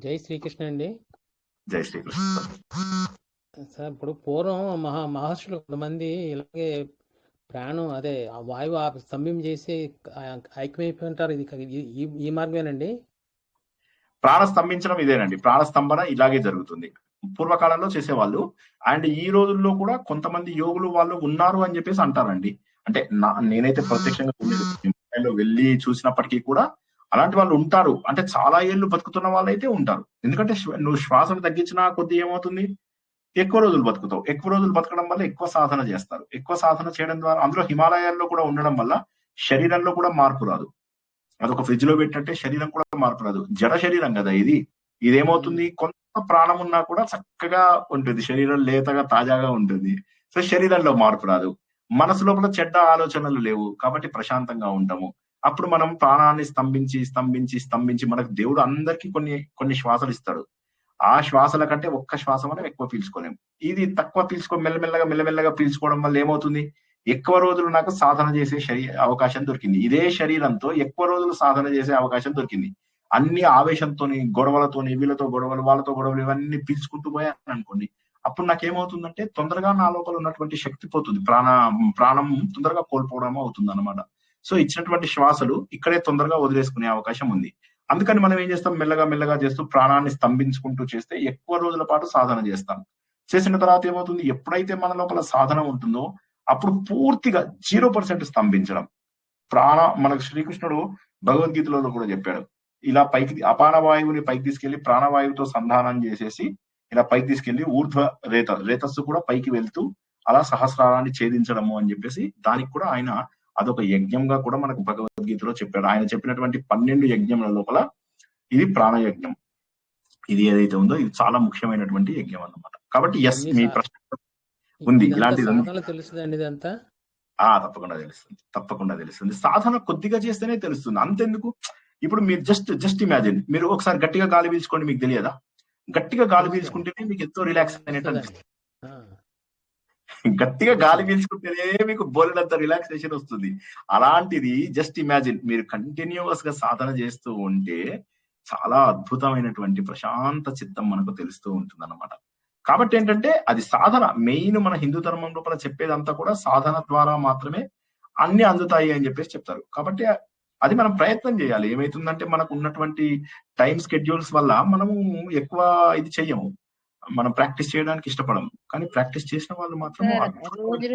జై శ్రీకృష్ణ అండి. జై శ్రీకృష్ణ. సార్ ఇప్పుడు పూర్వం మహర్షులు కొంతమంది ఇలాగే ప్రాణం అదే ఆ వాయువు స్తంభం చేసి ఐక్యమైపోయి ఉంటారు. ఇది ఈ మార్గమేనండి? ప్రాణ స్తంభించడం ఇదేనండి. ప్రాణ స్తంభన ఇలాగే జరుగుతుంది. పూర్వకాలంలో చేసేవాళ్ళు. అండ్ ఈ రోజుల్లో కూడా కొంతమంది యోగులు వాళ్ళు ఉన్నారు అని చెప్పేసి అంటారండి. అంటే నేనైతే ప్రత్యక్షంగా వెళ్ళి చూసినప్పటికీ కూడా అలాంటి వాళ్ళు ఉంటారు. అంటే చాలా ఏళ్ళు బతుకుతున్న వాళ్ళైతే ఉంటారు. ఎందుకంటే నువ్వు శ్వాసను తగ్గించినా కొద్ది ఏమవుతుంది, ఎక్కువ రోజులు బతుకుతావు. ఎక్కువ రోజులు బతకడం వల్ల ఎక్కువ సాధన చేస్తారు. ఎక్కువ సాధన చేయడం ద్వారా, అందులో హిమాలయాల్లో కూడా ఉండడం వల్ల శరీరంలో కూడా మార్పు రాదు. అదొక ఫ్రిడ్జ్ లో పెట్టినట్టే శరీరం కూడా మార్పు రాదు. జడ శరీరం కదా ఇది. ఇదేమవుతుంది, కొంత ప్రాణం ఉన్నా కూడా చక్కగా ఉంటుంది. శరీరం లేతగా తాజాగా ఉంటుంది. సో శరీరంలో మార్పు రాదు. మనసు లోపల చెడ్డ ఆలోచనలు లేవు కాబట్టి ప్రశాంతంగా ఉంటాము. అప్పుడు మనం ప్రాణాన్ని స్తంభించి మనకు దేవుడు అందరికీ కొన్ని శ్వాసలు ఇస్తాడు. ఆ శ్వాసల కంటే ఒక్క శ్వాస మనం ఎక్కువ పీల్చుకోలేము. ఇది తక్కువ మెల్లమెల్లగా పీల్చుకోవడం వల్ల ఏమవుతుంది, ఎక్కువ రోజులు నాకు సాధన చేసే అవకాశం దొరికింది. ఇదే శరీరంతో ఎక్కువ రోజులు సాధన చేసే అవకాశం దొరికింది. అన్ని ఆవేశంతోని, గొడవలతోని, వీళ్ళతో గొడవలు, వాళ్ళతో గొడవలు ఇవన్నీ పీల్చుకుంటూ పోయాను అనుకోండి. అప్పుడు నాకేమవుతుందంటే తొందరగా నా లోపల ఉన్నటువంటి శక్తి పోతుంది. ప్రాణం తొందరగా కోల్పోవడం అవుతుంది అనమాట. సో ఇచ్చినటువంటి శ్వాసలు ఇక్కడే తొందరగా వదిలేసుకునే అవకాశం ఉంది. అందుకని మనం ఏం చేస్తాం, మెల్లగా చేస్తూ ప్రాణాన్ని స్తంభించుకుంటూ చేస్తే ఎక్కువ రోజుల పాటు సాధన చేస్తాం. చేసిన తర్వాత ఏమవుతుంది, ఎప్పుడైతే మన లోపల సాధన ఉంటుందో అప్పుడు పూర్తిగా 0% స్తంభించడం. మనకు శ్రీకృష్ణుడు భగవద్గీతలో కూడా చెప్పాడు, ఇలా పైకి అపాన వాయువుని పైకి తీసుకెళ్లి ప్రాణవాయువుతో సంధానం చేసేసి ఇలా పైకి తీసుకెళ్లి ఊర్ధ్వ రేతస్సు కూడా పైకి వెళ్తూ అలా సహస్రారాన్ని ఛేదించడము అని చెప్పేసి, దానికి కూడా ఆయన అదొక యజ్ఞంగా కూడా మనకు భగవద్గీతలో చెప్పాడు. ఆయన చెప్పినటువంటి 12 యజ్ఞముల లోపల ఇది ప్రాణయజ్ఞం. ఇది ఏదైతే ఉందో ఇది చాలా ముఖ్యమైనటువంటి యజ్ఞం అన్నమాట. కాబట్టి ఎస్, మీ ప్రశ్న ఉంది. ఇలాంటిది తెలుస్తుందండి ఇదంతా? తప్పకుండా తెలుస్తుంది. సాధన కొద్దిగా చేస్తేనే తెలుస్తుంది. అంతెందుకు, ఇప్పుడు మీరు జస్ట్ ఇమాజిన్, మీరు ఒకసారి గట్టిగా గాలి పీల్చుకోండి, మీకు తెలియదా? గట్టిగా గాలి పీల్చుకుంటేనే మీకు ఎంతో రిలాక్స్ అయినట్టు అనిపిస్తుంది. గట్టిగా గాలి పీల్చుకుంటేనే మీకు బోలెడంత రిలాక్సేషన్ వస్తుంది. అలాంటిది జస్ట్ ఇమాజిన్, మీరు కంటిన్యూస్ గా సాధన చేస్తూ ఉంటే చాలా అద్భుతమైనటువంటి ప్రశాంత చిత్తం మనకు తెలుస్తూ ఉంటుంది అన్నమాట. కాబట్టి ఏంటంటే అది సాధన మెయిన్. మన హిందూ ధర్మం లోపల చెప్పేదంతా కూడా సాధన ద్వారా మాత్రమే అన్ని అందుతాయి అని చెప్పేసి చెప్తారు. కాబట్టి అది మనం ప్రయత్నం చేయాలి. ఏమైతుందంటే మనకు ఉన్నటువంటి టైం స్కెడ్యూల్స్ వల్ల మనము ఎక్కువ ఇది చెయ్యము, మనం ప్రాక్టీస్ చేయడానికి ఇష్టపడము. కానీ ప్రాక్టీస్ చేసిన వాళ్ళు మాత్రం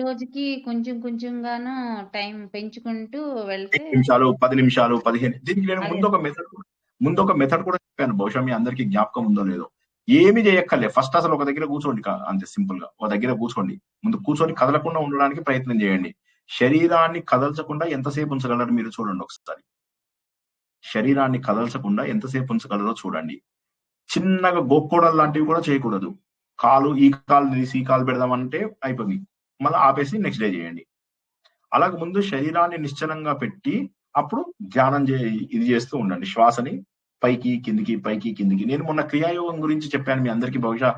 రోజుకి కొంచెంగాను టైం పెంచుకుంటూ వెళ్తే 5 నిమిషాలు 10 నిమిషాలు 15. దీనికి నేను ముందు ఒక మెథడ్ కూడా చెప్పాను. బహుశా మీ అందరికీ జ్ఞాపకం ఉందో లేదో. ఏమి చేయక్కర్లే, ఫస్ట్ అసలు ఒక దగ్గర కూర్చోండి. అంతే సింపుల్ గా ఒక దగ్గర కూర్చోండి. ముందు కూర్చొని కదలకుండా ఉండడానికి ప్రయత్నం చేయండి. శరీరాన్ని కదల్చకుండా ఎంతసేపు ఉంచగలరు మీరు చూడండి ఒకసారి. శరీరాన్ని కదల్చకుండా ఎంతసేపు ఉంచగలరో చూడండి. చిన్నగా గోక్కోవడం లాంటివి కూడా చేయకూడదు. ఈ కాలు తీసి ఈ కాలు పెడదామంటే అయిపోయింది, మళ్ళీ ఆపేసి నెక్స్ట్ డే చేయండి. అలాగే ముందు శరీరాన్ని నిశ్చలంగా పెట్టి అప్పుడు ధ్యానం ఇది చేస్తూ ఉండండి. శ్వాసని పైకి కిందికి. నేను మొన్న క్రియాయోగం గురించి చెప్పాను, మీ అందరికీ బహుశా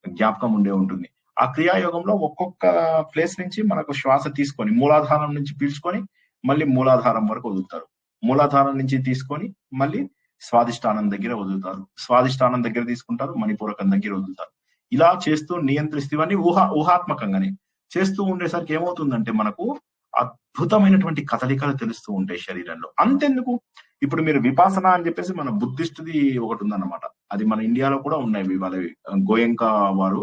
జ్ఞాపకం ఉండే ఉంటుంది. ఆ క్రియాయోగంలో ఒక్కొక్క ప్లేస్ నుంచి మనకు శ్వాస తీసుకొని మూలాధారం నుంచి పీల్చుకొని మళ్ళీ మూలాధారం వరకు వదులుతారు. మూలాధారం నుంచి తీసుకొని మళ్ళీ స్వాదిష్టానం దగ్గర వదులుతారు. స్వాదిష్టానం దగ్గర తీసుకుంటారు, మణిపూరకం దగ్గర వదులుతారు. ఇలా చేస్తూ నియంత్రిస్తూ ఇవన్నీ ఊహాత్మకంగానే చేస్తూ ఉండేసరికి ఏమవుతుందంటే మనకు అద్భుతమైనటువంటి కదలికలు తెలుస్తూ ఉంటాయి శరీరంలో. అంతెందుకు, ఇప్పుడు మీరు విపాసన అని చెప్పేసి మన బుద్ధిస్టుది ఒకటి ఉందన్నమాట. అది మన ఇండియాలో కూడా ఉన్నాయి, వాళ్ళ గోయంకా వారు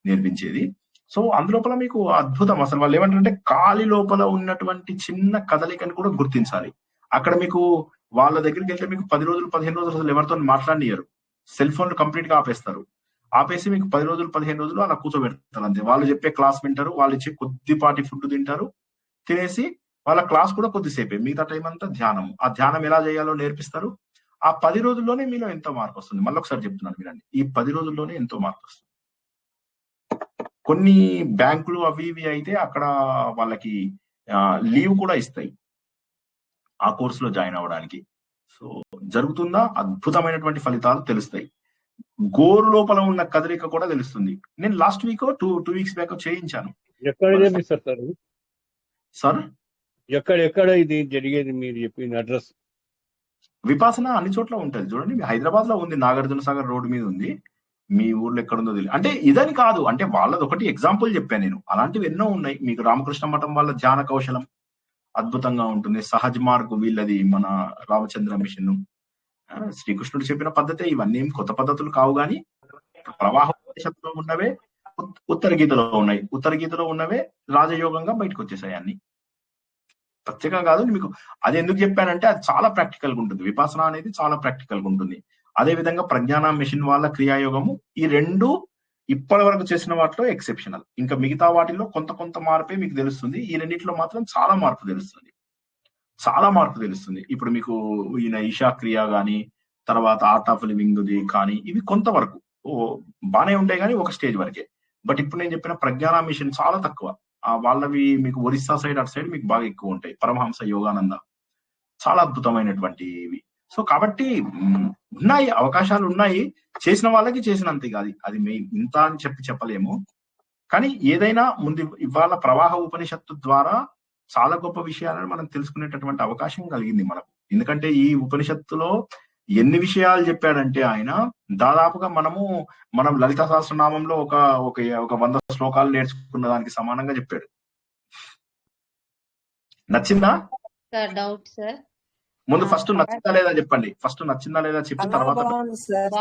నేర్పించేది. సో అందులోపల మీకు అద్భుతం. అసలు వాళ్ళు ఏమంటారంటే కాలి లోపల ఉన్నటువంటి చిన్న కదలికను కూడా గుర్తించాలి. అక్కడ మీకు వాళ్ళ దగ్గరికి వెళ్తే మీకు 10 రోజులు 15 రోజులు అసలు ఎవరితో మాట్లాడనియరు. సెల్ ఫోన్లు కంప్లీట్ గా ఆపేస్తారు. ఆపేసి మీకు 10 రోజులు 15 రోజులు అలా కూర్చోబెడతారు. అంతే. వాళ్ళు చెప్పే క్లాస్ వింటారు, వాళ్ళు ఇచ్చే కొద్దిపాటి ఫుడ్ తింటారు, తినేసి వాళ్ళ క్లాస్ కూడా కొద్దిసేపే, మిగతా టైం అంతా ధ్యానం. ఆ ధ్యానం ఎలా చేయాలో నేర్పిస్తారు. ఆ 10 రోజుల్లోనే మీలో ఎంతో మార్పు వస్తుంది. మళ్ళీ ఒకసారి చెప్తున్నాను వినండి, ఈ 10 రోజుల్లోనే ఎంతో మార్పు వస్తుంది. కొన్ని బ్యాంకులు అవి ఇవి అయితే అక్కడ వాళ్ళకి లీవ్ కూడా ఇస్తాయి ఆ కోర్సులో జాయిన్ అవ్వడానికి. సో జరుగుతుందా, అద్భుతమైనటువంటి ఫలితాలు తెలుస్తాయి. గోరు లోపల ఉన్న కదలిక కూడా తెలుస్తుంది. నేను last week two weeks back చేయించాను. ఎక్కడ చేపిస్తారు సార్? సార్ ఎక్కడ ఇది జరిగేది? మీరు చెప్పిన అడ్రస్? విపాసన అన్ని చోట్ల ఉంటుంది చూడండి. హైదరాబాద్ లో ఉంది, నాగార్జున సాగర్ రోడ్డు మీద ఉంది. మీ ఊర్లో ఎక్కడుందో తెలియదు. అంటే ఇదని కాదు, అంటే వాళ్ళది ఒకటి ఎగ్జాంపుల్ చెప్పాను నేను. అలాంటివి ఎన్నో ఉన్నాయి. మీకు రామకృష్ణ మఠం వాళ్ళ ధ్యాన కౌశలం అద్భుతంగా ఉంటుంది. సహజ్ మార్గ్ వీళ్ళది మన రామచంద్ర మిషన్, శ్రీకృష్ణుడు చెప్పిన పద్ధతే. ఇవన్నీ కొత్త పద్ధతులు కావు, కానీ ప్రవాహ ఉపనిషత్తులో ఉన్నవే ఉత్తర గీతలో ఉన్నాయి. ఉత్తర గీతలో ఉన్నవే రాజయోగంగా బయటకు వచ్చేసాయి. అన్ని ప్రత్యేకంగా కాదు. మీకు అది ఎందుకు చెప్పానంటే అది చాలా ప్రాక్టికల్ గా ఉంటుంది. విపాసన అనేది చాలా ప్రాక్టికల్ గా ఉంటుంది. అదే విధంగా ప్రజ్ఞాన మిషన్ వాళ్ళ క్రియాయోగము, ఈ రెండు ఇప్పటి వరకు చేసిన వాటిలో ఎక్సెప్షనల్. ఇంకా మిగతా వాటిలో కొంత మార్పే మీకు తెలుస్తుంది. ఈ రెండింటిలో మాత్రం చాలా మార్పు తెలుస్తుంది. ఇప్పుడు మీకు ఈయన ఈశా క్రియ గాని, తర్వాత ఆర్ట్ ఆఫ్ లివింగ్ ది కానీ, ఇవి కొంతవరకు బానే ఉంటాయి కానీ ఒక స్టేజ్ వరకే. బట్ ఇప్పుడు నేను చెప్పిన ప్రజ్ఞాన మిషన్ చాలా తక్కువ. వాళ్ళవి మీకు ఒరిస్సా సైడ్, అటు సైడ్ మీకు బాగా ఎక్కువ ఉంటాయి. పరమహంస యోగానంద చాలా అద్భుతమైనటువంటివి. సో కాబట్టి ఉన్నాయి, అవకాశాలు ఉన్నాయి. చేసిన వాళ్ళకి చేసినంత కాదు, అది ఇంత అని చెప్పలేము. కానీ ఏదైనా ముందు ఇవాళ ప్రవాహ ఉపనిషత్తు ద్వారా చాలా గొప్ప విషయాలను మనం తెలుసుకునేటటువంటి అవకాశం కలిగింది మనకు. ఎందుకంటే ఈ ఉపనిషత్తులో ఎన్ని విషయాలు చెప్పాడంటే ఆయన, దాదాపుగా మనం లలిత సహస్రనామంలో ఒక 100 శ్లోకాలు నేర్చుకున్న దానికి సమానంగా చెప్పాడు. నచ్చిందా? Doubt sir. ముందు ఫస్ట్ నచ్చిందా లేదా చెప్పండి. ఫస్ట్ నచ్చిందా లేదా చెప్పి తర్వాత బాగుంది సార్.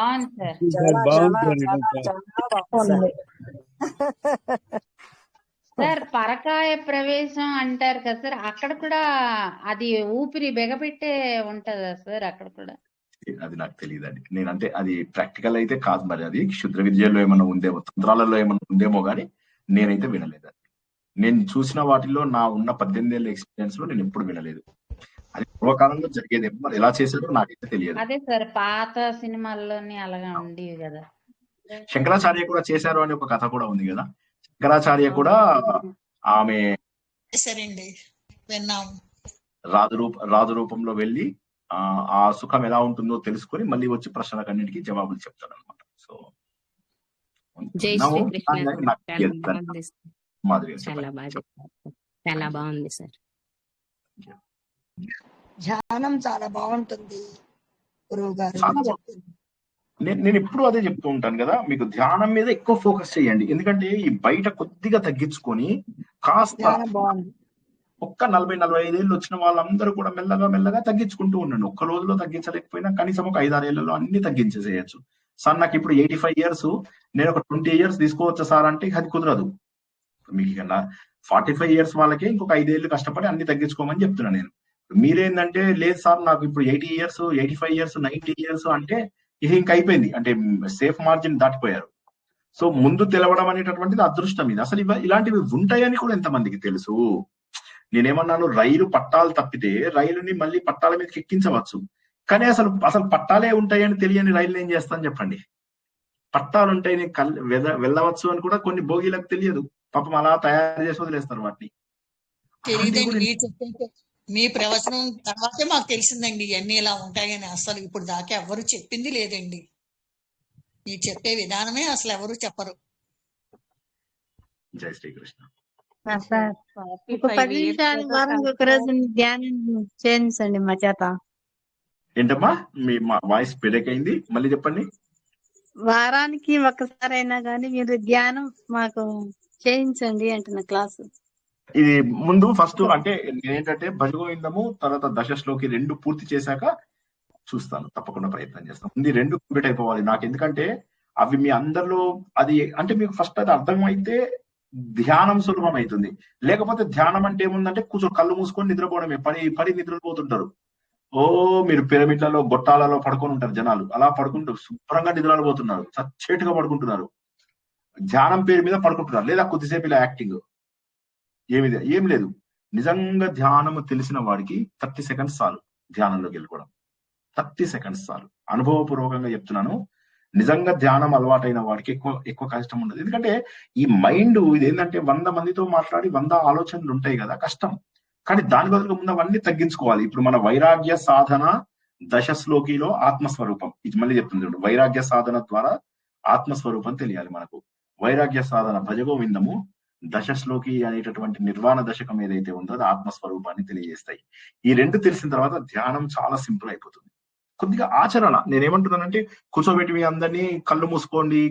సార్ పరకాయ ప్రవేశం అంటారు కదా సార్, అక్కడ కూడా అది ఊపిరి బెగపెట్టే ఉంటదా సార్? అక్కడ కూడా అది నాకు తెలియదండి. నేనంటే అది ప్రాక్టికల్ అయితే కాదు, మరి అది క్షుద్ర విద్యలో ఏమన్నా ఉందేమో, తంత్రాలలో ఏమన్నా ఉందేమో, కానీ నేనైతే వినలేదు. అది నేను చూసిన వాటిలో నా ఉన్న 18 ఏళ్ళ ఎక్స్పీరియన్స్ లో నేను ఎప్పుడు వినలేదు. అది పూర్వకాలంలో జరిగేది, మరి ఎలా చేశారో నాకైతే తెలియదు. అదే సార్ పాత సినిమాల్లోని అలాగా ఉండేవి కదా. శంకరాచార్య కూడా చేశారు అని ఒక కథ కూడా ఉంది కదా. శంకరాచార్య కూడా ఆమె రాజు రూపంలో వెళ్ళి ఆ సుఖం ఎలా ఉంటుందో తెలుసుకొని మళ్ళీ వచ్చి ప్రశ్నలకన్నిటికీ జవాబులు చెప్తాడు అనమాట. సో చాలా బాగుంది సార్. ధ్యానం చాలా బాగుంటుంది గురువు గారు. నేను ఎప్పుడు అదే చెప్తూ ఉంటాను కదా, మీకు ధ్యానం మీద ఎక్కువ ఫోకస్ చేయండి. ఎందుకంటే ఈ బయట కొద్దిగా తగ్గించుకొని కాస్త ఒక్క 40-45 ఏళ్ళు వచ్చిన వాళ్ళందరూ కూడా మెల్లగా తగ్గించుకుంటూ ఉండండి. ఒక్క రోజులో తగ్గించలేకపోయినా కనీసం ఒక 5-6 ఏళ్లలో అన్ని తగ్గించేసేయచ్చు. సార్ నాకు ఇప్పుడు 85 ఇయర్స్, నేను ఒక 20 ఇయర్స్ తీసుకోవచ్చా సార్ అంటే అది కుదరదు. మీకు 45 ఇయర్స్ వాళ్ళకే ఇంకొక 5 ఏళ్ళు కష్టపడి అన్ని తగ్గించుకోమని చెప్తున్నాను నేను. మీరేందంటే లేదు సార్ నాకు ఇప్పుడు 80 ఇయర్స్, 85 ఇయర్స్, 90 ఇయర్స్ అంటే ఇది ఇంక అయిపోయింది, అంటే సేఫ్ మార్జిన్ దాటిపోయారు. సో ముందు తెలవడం అనేటటువంటిది అదృష్టం. ఇది అసలు ఇలాంటివి ఉంటాయని కూడా ఎంతమందికి తెలుసు? నేనేమన్నాను, రైలు పట్టాలు తప్పితే రైలుని మళ్ళీ పట్టాల మీదకి ఎక్కించవచ్చు, కానీ అసలు పట్టాలే ఉంటాయని తెలియని రైలు ఏం చేస్తాను చెప్పండి? పట్టాలు ఉంటాయని వెళ్ళవచ్చు అని కూడా కొన్ని బోగీలకు తెలియదు. పాపం అలా తయారు చేసి వదిలేస్తారు వాటిని. మీ ప్రవచనం తర్వాతే మాకు తెలిసిందండి ఇవన్నీ ఇలా ఉంటాయని. అసలు ఇప్పుడు దాకా ఎవరు చెప్పింది లేదండి. మీరు చెప్పే విధానమే అసలు ఎవరు చెప్పరు. జై శ్రీకృష్ణ. ఒక 10 నిమిషాలు వారానికి ఒక రోజు ధ్యానం చేయించండి మా చేత. ఏంటమ్మా మీ వాయిస్ బ్రేక్ అయింది, మళ్ళీ చెప్పండి. వారానికి ఒక్కసారి అయినా కానీ మీరు ధ్యానం మాకు చేయించండి అంటున్న క్లాసు. ఇది ముందు ఫస్ట్ అంటే నేనేంటంటే భజగోవిందము తర్వాత దశశ్లోకి 2 పూర్తి చేశాక చూస్తాను, తప్పకుండా ప్రయత్నం చేస్తాను. ముందు 2 కంప్లీట్ అయిపోవాలి నాకు. ఎందుకంటే అవి మీ అందరిలో అది అంటే మీకు ఫస్ట్ అది అర్థమైతే ధ్యానం సులభం అవుతుంది. లేకపోతే ధ్యానం అంటే ఏముందంటే కళ్ళు మూసుకొని నిద్రపోవడమే, పడి నిద్రపోతుంటారు. మీరు పిరమిడ్లలో గొట్టాలలో పడుకొని ఉంటారు జనాలు, అలా పడుకుంటారు, శుభ్రంగా నిద్రలు పోతున్నారు, చచ్చేటుగా పడుకుంటున్నారు. ధ్యానం పేరు మీద పడుకుంటున్నారు, లేదా కొద్దిసేపు ఇలా యాక్టింగ్, ఏం లేదు. నిజంగా ధ్యానము తెలిసిన వాడికి 30 సెకండ్స్ చాలు ధ్యానంలోకి వెళ్ళిపోవడం. 30 సెకండ్స్ చాలు. అనుభవపూర్వకంగా చెప్తున్నాను. నిజంగా ధ్యానం అలవాటైన వాడికి ఎక్కువ కష్టం ఉండదు. ఎందుకంటే ఈ మైండ్ ఇది ఏంటంటే 100 మందితో మాట్లాడి 100 ఆలోచనలు ఉంటాయి కదా, కష్టం. కానీ దాని బదులుగా ముందు అవన్నీ తగ్గించుకోవాలి. ఇప్పుడు మన వైరాగ్య సాధన దశశ్లోకిలో ఆత్మస్వరూపం, ఇది మళ్ళీ చెప్తుంది చూడు, వైరాగ్య సాధన ద్వారా ఆత్మస్వరూపం తెలియాలి మనకు. వైరాగ్య సాధన భజగోవిందము, దశశ్లోకి అనేటటువంటి నిర్వాణ దశకం ఏదైతే ఉందో అది ఆత్మస్వరూపాన్ని తెలియజేస్తాయి. ఈ రెండు తెలిసిన తర్వాత ధ్యానం చాలా సింపుల్ అయిపోతుంది. కొద్దిగా ఆచరణ, నేనేమంటున్నానంటే కూర్చోబెట్టి మీ అందరినీ కళ్ళు మూసుకోండి,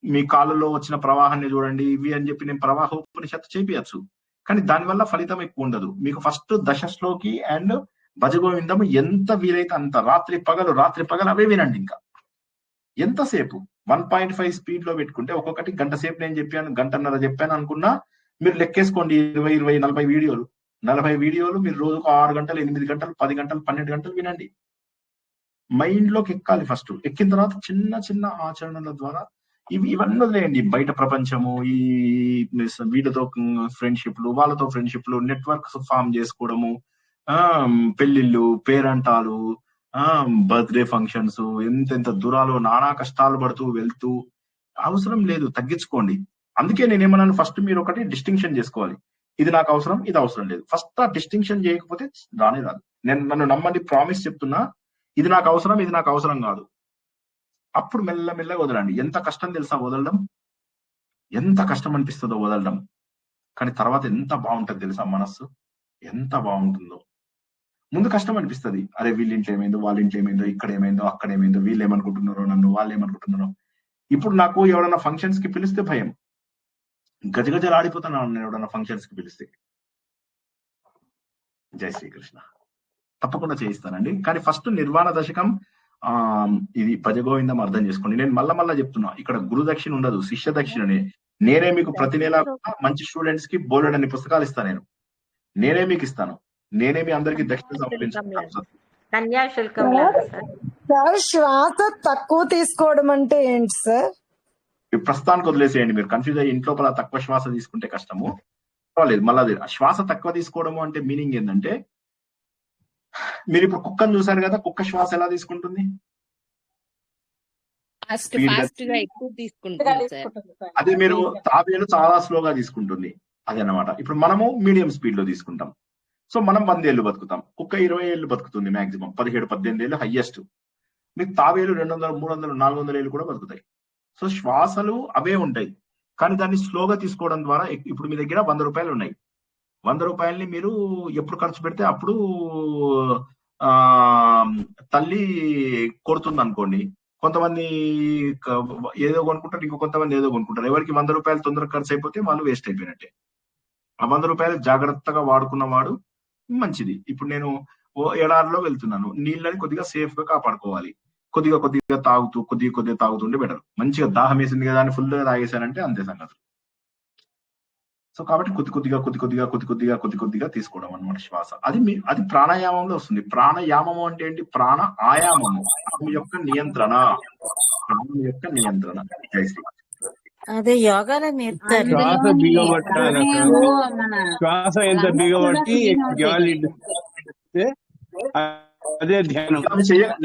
మీ కాళ్ళలో వచ్చిన ప్రవాహాన్ని చూడండి ఇవి అని చెప్పి నేను ప్రవాహ ఉపనిషత్తు చేపియచ్చు, కానీ దానివల్ల ఫలితం ఎక్కువ ఉండదు. మీకు ఫస్ట్ దశశ్లోకి అండ్ భజగోవిందము ఎంత వీలైతే అంత రాత్రి పగలు అవే వినండి. ఇంకా ఎంతసేపు 1.5 స్పీడ్ లో పెట్టుకుంటే ఒక్కొక్కటి గంట సేపు నేను చెప్పాను, గంటన్నర చెప్పాను అనుకున్నా మీరు లెక్కేసుకోండి, 20, 40 వీడియోలు మీరు రోజుకు 6 గంటలు, 8 గంటలు, 10 గంటలు, 12 గంటలు వినండి. మైండ్ లోకి ఎక్కాలి. ఫస్ట్ ఎక్కిన తర్వాత చిన్న చిన్న ఆచరణల ద్వారా ఇవన్నీ వదిలేయండి. బయట ప్రపంచము, ఈ వీళ్ళతో ఫ్రెండ్షిప్లు, వాళ్ళతో ఫ్రెండ్షిప్లు, నెట్వర్క్స్ ఫామ్ చేసుకోవడము, పెళ్లిళ్ళు, పేరంటాలు, బర్త్డే ఫంక్షన్స్, ఎంతెంత దూరాలు నానా కష్టాలు పడుతూ వెళ్తూ అవసరం లేదు, తగ్గించుకోండి. అందుకే నేనేమన్నాను, ఫస్ట్ మీరు ఒకటి డిస్టింక్షన్ చేసుకోవాలి, ఇది నాకు అవసరం, ఇది అవసరం లేదు. ఫస్ట్ ఆ డిస్టింక్షన్ చేయకపోతే రానే రాదు. నన్ను నమ్మండి, ప్రామిస్ చెప్తున్నా, ఇది నాకు అవసరం, ఇది నాకు అవసరం కాదు. అప్పుడు మెల్లమెల్లగా వదలండి. ఎంత కష్టం తెలుసా వదలడం, ఎంత కష్టం అనిపిస్తుందో వదలడం, కానీ తర్వాత ఎంత బాగుంటుంది తెలుసా, మనస్సు ఎంత బాగుంటుందో. ముందు కష్టం అనిపిస్తుంది, అరే వీళ్ళ ఇంట్లో ఏమైందో, వాళ్ళ ఇంట్లో ఏమైందో, ఇక్కడ ఏమైందో, అక్కడ ఏమైందో, వీళ్ళు ఏమనుకుంటున్నారో నన్ను, వాళ్ళు ఏమనుకుంటున్నారో. ఇప్పుడు నాకు ఎవరైనా ఫంక్షన్స్ కి పిలిస్తే భయం, గజగజలు ఆడిపోతున్నాను నేను ఎవరైనా ఫంక్షన్స్ కి పిలిస్తే. జై శ్రీకృష్ణ. తప్పకుండా చేయిస్తానండి, కానీ ఫస్ట్ నిర్వాణ దశకం ఇది భజగోవిందం అర్థం చేసుకోండి. నేను మళ్ళా చెప్తున్నా, ఇక్కడ గురు దక్షిణ ఉండదు, శిష్య దక్షిణనే. నేనే మీకు ప్రతి నెల మంచి స్టూడెంట్స్ కి బోలెడన్ని పుస్తకాలు ఇస్తాను, నేనే మీకు ఇస్తాను, నేనే మీ అందరికి దక్షిణ సమర్పించుకుంటాను. కన్యాశుల్కం లాగా సార్. శ్వాస తక్కువ తీసుకోవడం అంటే ఏంటి సార్? ప్రస్తుతానికి వదిలేసేయండి, మీరు కన్ఫ్యూజ్ అయ్యి ఇంట్లో తక్కువ శ్వాస తీసుకుంటే కష్టము, పర్వాలేదు. మళ్ళీ శ్వాస తక్కువ తీసుకోవడము అంటే మీనింగ్ ఏంటంటే, మీరు ఇప్పుడు కుక్కను చూసారు కదా, కుక్క శ్వాస ఎలా తీసుకుంటుంది, అదే మీరు తాబేలు చాలా స్లోగా తీసుకుంటుంది, అదే అన్నమాట. ఇప్పుడు మనము మీడియం స్పీడ్ లో తీసుకుంటాం. సో మనం 100 ఏళ్ళు బతుకుతాం, కుక్క 20 ఏళ్ళు బతుకుతుంది, మాక్సిమం 17-18 ఏళ్ళు హైయెస్ట్. మీకు తాబేలు 200, 300, 400 ఏళ్ళు కూడా బతుకుతాయి. సో శ్వాసలు అవే ఉంటాయి, కానీ దాన్ని స్లోగా తీసుకోవడం ద్వారా. ఇప్పుడు మీ దగ్గర 100 రూపాయలు ఉన్నాయి, 100 రూపాయలని మీరు ఎప్పుడు ఖర్చు పెడితే అప్పుడు తల్లి కొడుతుంది అనుకోండి. కొంతమంది ఏదో కొనుక్కుంటారు, ఇంకో కొంతమంది ఏదో కొనుక్కుంటారు. ఎవరికి 100 రూపాయలు తొందరగా ఖర్చు అయిపోతే వాళ్ళు వేస్ట్ అయిపోయినట్టే. ఆ 100 రూపాయలు జాగ్రత్తగా వాడుకున్నవాడు మంచిది. ఇప్పుడు నేను ఎడారిలో వెళ్తున్నాను, నీళ్ళని కొద్దిగా సేఫ్ గా కాపాడుకోవాలి, కొద్దిగా తాగుతూ కొద్దిగా తాగుతుంటే బెటర్. మంచిగా దాహం వేసింది కదా అని ఫుల్ గా తాగేశానంటే అంతే సంగతులు. సో కాబట్టి కొద్దిగా తీసుకోవడం అన్నమాట శ్వాస. అది ప్రాణాయామంలో వస్తుంది. ప్రాణాయామము అంటే ఏంటి? ప్రాణ ఆయామము, ప్రాణం యొక్క నియంత్రణ. అదే యోగాలో నేర్పుతారు. శ్వాస బిగబట్టాలి, శ్వాస ఎంత బిగబట్టి గాలి అదే ధ్యానం.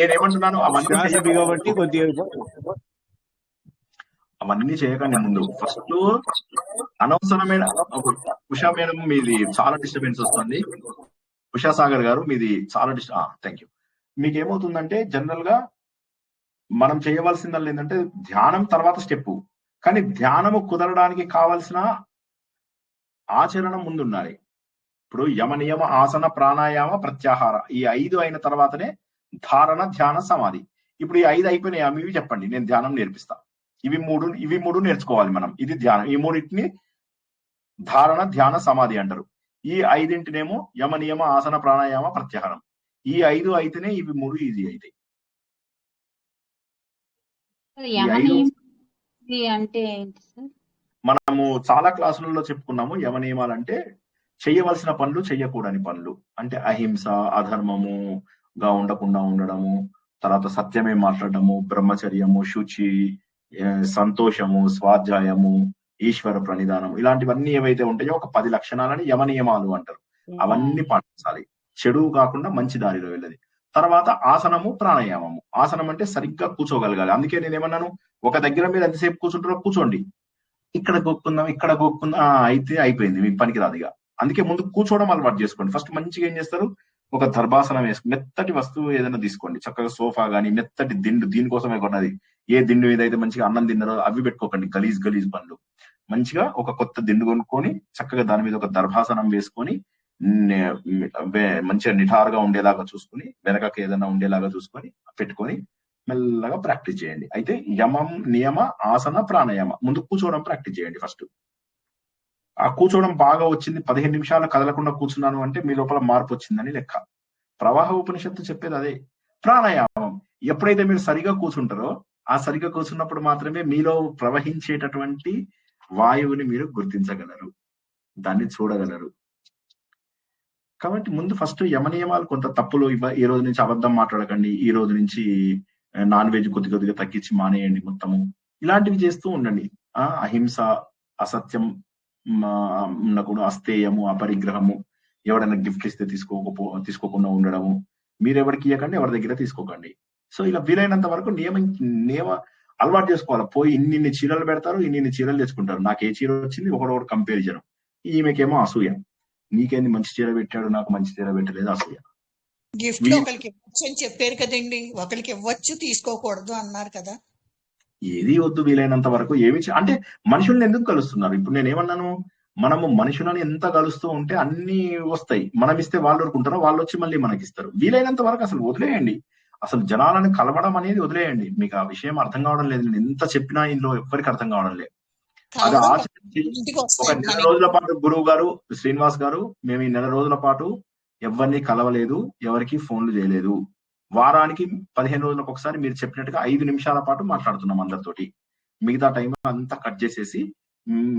నేనేమంటున్నాను, శ్వాస బిగబట్టి కొద్దిగా అవన్నీ చేయకండి. ముందు ఫస్ట్ అనవసరమైన ఉషా మేడం మీది చాలా డిస్టర్బెన్స్ వస్తుంది. ఉషా సాగర్ గారు మీది చాలా థ్యాంక్ యూ. మీకు ఏమవుతుందంటే జనరల్ గా మనం చేయవలసిందల్లా ఏంటంటే ధ్యానం తర్వాత స్టెప్, కానీ ధ్యానము కుదరడానికి కావలసిన ఆచరణ ముందు ఉండాలి. ఇప్పుడు యమ నియమ ఆసన ప్రాణాయామ ప్రత్యాహార ఈ 5 అయిన తర్వాతనే ధారణ ధ్యాన సమాధి. ఇప్పుడు ఈ 5 అయిపోయినాయి, ఇవి చెప్పండి, నేను ధ్యానం నేర్పిస్తా. ఇవి మూడు నేర్చుకోవాలి మనం. ఇది ధ్యానం. ఈ మూడింటిని ధారణ ధ్యాన సమాధి అంటారు. ఈ 5 యమ నియమ ఆసన ప్రాణాయామ ప్రత్యాహారం. ఈ 5 అయితేనే ఇవి 3 ఈజీ అవుతాయి. మనము చాలా క్లాసులలో చెప్పుకున్నాము. యమ నియమాలు అంటే చెయ్యవలసిన పనులు, చెయ్యకూడని పనులు. అంటే అహింస, అధర్మముగా ఉండకుండా ఉండడము, తర్వాత సత్యమే మాట్లాడము, బ్రహ్మచర్యము, శుచి, సంతోషము, స్వాధ్యాయము, ఈశ్వర ప్రణిధానం, ఇలాంటివన్నీ ఏవైతే ఉంటాయో ఒక 10 లక్షణాలని యమ నియమాలు అంటారు. అవన్నీ పాటించాలి, చెడు కాకుండా మంచి దారిలో వెళ్ళేది. తర్వాత ఆసనము, ప్రాణాయామము. ఆసనం అంటే సరిగ్గా కూర్చోగలగాలి. అందుకే నేనేమన్నాను, ఒక దగ్గర మీరు ఎంతసేపు కూర్చుంటారో కూర్చోండి. ఇక్కడ గోక్కుందాం అయితే అయిపోయింది, మీకు పనికి రాదుగా. అందుకే ముందు కూర్చోవడం అలవాటు చేసుకోండి. ఫస్ట్ మంచిగా ఏం చేస్తారు, ఒక దర్భాసనం వేసుకుని మెత్తటి వస్తువు ఏదైనా తీసుకోండి, చక్కగా సోఫా గానీ మెత్తటి దిండు, దీనికోసమే కొన్నది. ఏ దిండు మీద అయితే మంచిగా అన్నం తిన్నారో అవి పెట్టుకోకండి, గలీజ్ బండ్లు. మంచిగా ఒక కొత్త దిండు కొనుక్కొని చక్కగా దాని మీద ఒక దర్భాసనం వేసుకొని మంచిగా నిఠారుగా ఉండేలాగా చూసుకుని, వెనకకి ఏదైనా ఉండేలాగా చూసుకొని పెట్టుకొని మెల్లగా ప్రాక్టీస్ చేయండి. అయితే యమం, నియమ, ఆసన, ప్రాణాయామ ముందు కూర్చోవడం ప్రాక్టీస్ చేయండి ఫస్ట్. ఆ కూర్చోవడం బాగా వచ్చింది, 15 నిమిషాలు కదలకుండా కూర్చున్నాను అంటే మీ లోపల మార్పు వచ్చిందని లెక్క. ప్రవాహ ఉపనిషత్తు చెప్పేది అదే. ప్రాణాయామం ఎప్పుడైతే మీరు సరిగా కూర్చుంటారో, ఆ సరిగా కూర్చున్నప్పుడు మాత్రమే మీలో ప్రవహించేటటువంటి వాయువుని మీరు గుర్తించగలరు, దాన్ని చూడగలరు. కాబట్టి ముందు ఫస్ట్ యమనియమాలు కొంత తప్పులు, ఈ రోజు నుంచి అబద్ధం మాట్లాడకండి, ఈ రోజు నుంచి నాన్ వెజ్ కొద్దిగా తగ్గించి మానేయండి మొత్తము, ఇలాంటివి చేస్తూ ఉండండి. అహింస, అసత్యం ఉండకూడదు, అస్థేయము, అపరిగ్రహము, ఎవరైనా గిఫ్ట్ ఇస్తే తీసుకోకుండా ఉండడము, మీరెవరికి ఇవ్వకండి, ఎవరి దగ్గర తీసుకోకండి. సో ఇలా వీలైనంత వరకు నియమ అలవాటు చేసుకోవాలి. పోయి ఇన్ని చీరలు పెడతారు, ఇన్ని చీరలు తెచ్చుకుంటారు, నాకు ఏ చీర వచ్చింది ఒకడొకటి కంపారిజన్, ఈమెకేమో అసూయ, నీకేంది మంచి చీర పెట్టాడు నాకు మంచి చీర పెట్టలేదు, అసూయ. గిఫ్ట్ లో ఒకరికి ఇవ్వచ్చు అని చెప్పారు కదండి, ఒకరికి ఇవ్వచ్చు తీసుకోకూడదు అన్నారు కదా. ఏది వద్దు, వీలైనంత వరకు ఏమి అంటే మనుషుల్ని ఎందుకు కలుస్తున్నారు? ఇప్పుడు నేను ఏమన్నాను, మనము మనుషులని ఎంత కలుస్తూ ఉంటే అన్ని వస్తాయి, మనం ఇస్తే వాళ్ళు ఊరుకుంటారో వాళ్ళు వచ్చి మళ్ళీ మనకి ఇస్తారు. వీలైనంత వరకు అసలు వదిలేయండి, అసలు జనాలను కలవడం అనేది వదిలేయండి. మీకు ఆ విషయం అర్థం కావడం లేదు, నేను ఎంత చెప్పినా ఇందులో ఎవరికి అర్థం కావడం లేదు. అది ఆచరించి ఒక నెల రోజుల పాటు గురువు గారు, శ్రీనివాస్ గారు, మేము ఈ నెల రోజుల పాటు ఎవరిని కలవలేదు, ఎవరికి ఫోన్లు చేయలేదు. వారానికి 15 రోజులకు ఒకసారి మీరు చెప్పినట్టుగా 5 నిమిషాల పాటు మాట్లాడుతున్నాం అందరితోటి. మిగతా టైం అంతా కట్ చేసేసి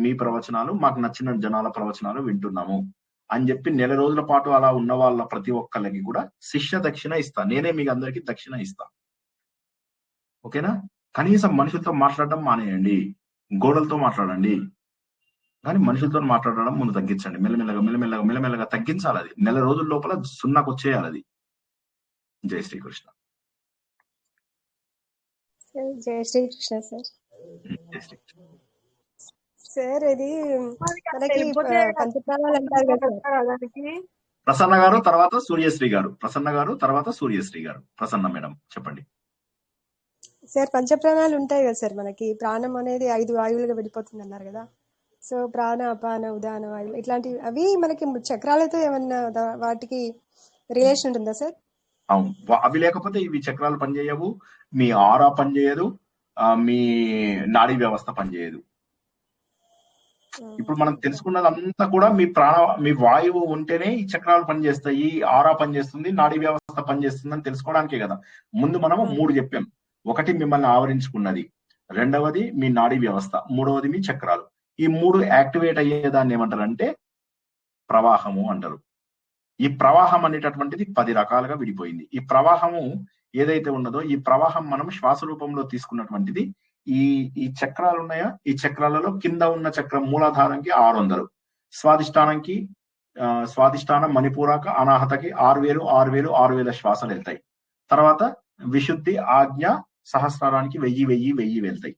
మీ ప్రవచనాలు, మాకు నచ్చిన జనాల ప్రవచనాలు వింటున్నాము అని చెప్పి నెల రోజుల పాటు అలా ఉన్న వాళ్ళ ప్రతి ఒక్కళ్ళకి కూడా శిష్య దక్షిణ ఇస్తా. నేనే మీకు అందరికి దక్షిణ ఇస్తా. ఓకేనా? కనీసం మనుషులతో మాట్లాడడం మానేయండి, గోడలతో మాట్లాడండి, కానీ మనుషులతో మాట్లాడడం ముందు తగ్గించండి. మెల్లమెల్లగా తగ్గించాలి. అది నెల రోజుల లోపల 0కు వచ్చేయాలి అది. జై శ్రీకృష్ణ. జై శ్రీకృష్ణ సార్. సార్ ఇది మనకి పంచప్రాణాలు అంటారు కదా. ప్రసన్న గారు తర్వాత సూర్యశ్రీ గారు, ప్రసన్న గారు తర్వాత సూర్యశ్రీ గారు. ప్రసన్న మేడం చెప్పండి సార్. పంచప్రాణాలు ఉంటాయి కదా సార్, మనకి ప్రాణం అనేది 5 వాయువులుగా విడిపోతుంది అన్నారు కదా. సో ప్రాణ, అపాన, ఉదాన వాయువు ఇట్లాంటివి అవి మనకి చక్రాలతో ఏమన్నా వాటికి రిలేషన్ ఉంటుందా సార్? అవును, అవి లేకపోతే ఇవి చక్రాలు పనిచేయవు, మీ ఆరా పనిచేయదు, మీ నాడీ వ్యవస్థ పనిచేయదు. ఇప్పుడు మనం తెలుసుకున్నదంతా కూడా మీ వాయువు ఉంటేనే ఈ చక్రాలు పనిచేస్తాయి, ఆరా పనిచేస్తుంది, నాడీ వ్యవస్థ పనిచేస్తుంది అని తెలుసుకోవడానికే కదా. ముందు మనము 3 చెప్పాం. ఒకటి మిమ్మల్ని ఆవరించుకున్నది, రెండవది మీ నాడీ వ్యవస్థ, మూడవది మీ చక్రాలు. ఈ 3 యాక్టివేట్ అయ్యేదాన్ని ఏమంటారంటే ప్రవాహము అంటారు. ఈ ప్రవాహం అనేటటువంటిది 10 రకాలుగా విడిపోయింది. ఈ ప్రవాహము ఏదైతే ఉన్నదో, ఈ ప్రవాహం మనం శ్వాస రూపంలో తీసుకున్నటువంటిది. ఈ చక్రాలు ఉన్నాయా, ఈ చక్రాలలో కింద ఉన్న చక్రం మూలాధారంకి 600, స్వాదిష్టానం, మణిపూరక, అనాహతకి 6000 శ్వాసలు వెళ్తాయి. తర్వాత విశుద్ధి, ఆజ్ఞ, సహస్రారానికి 1000 వెళ్తాయి.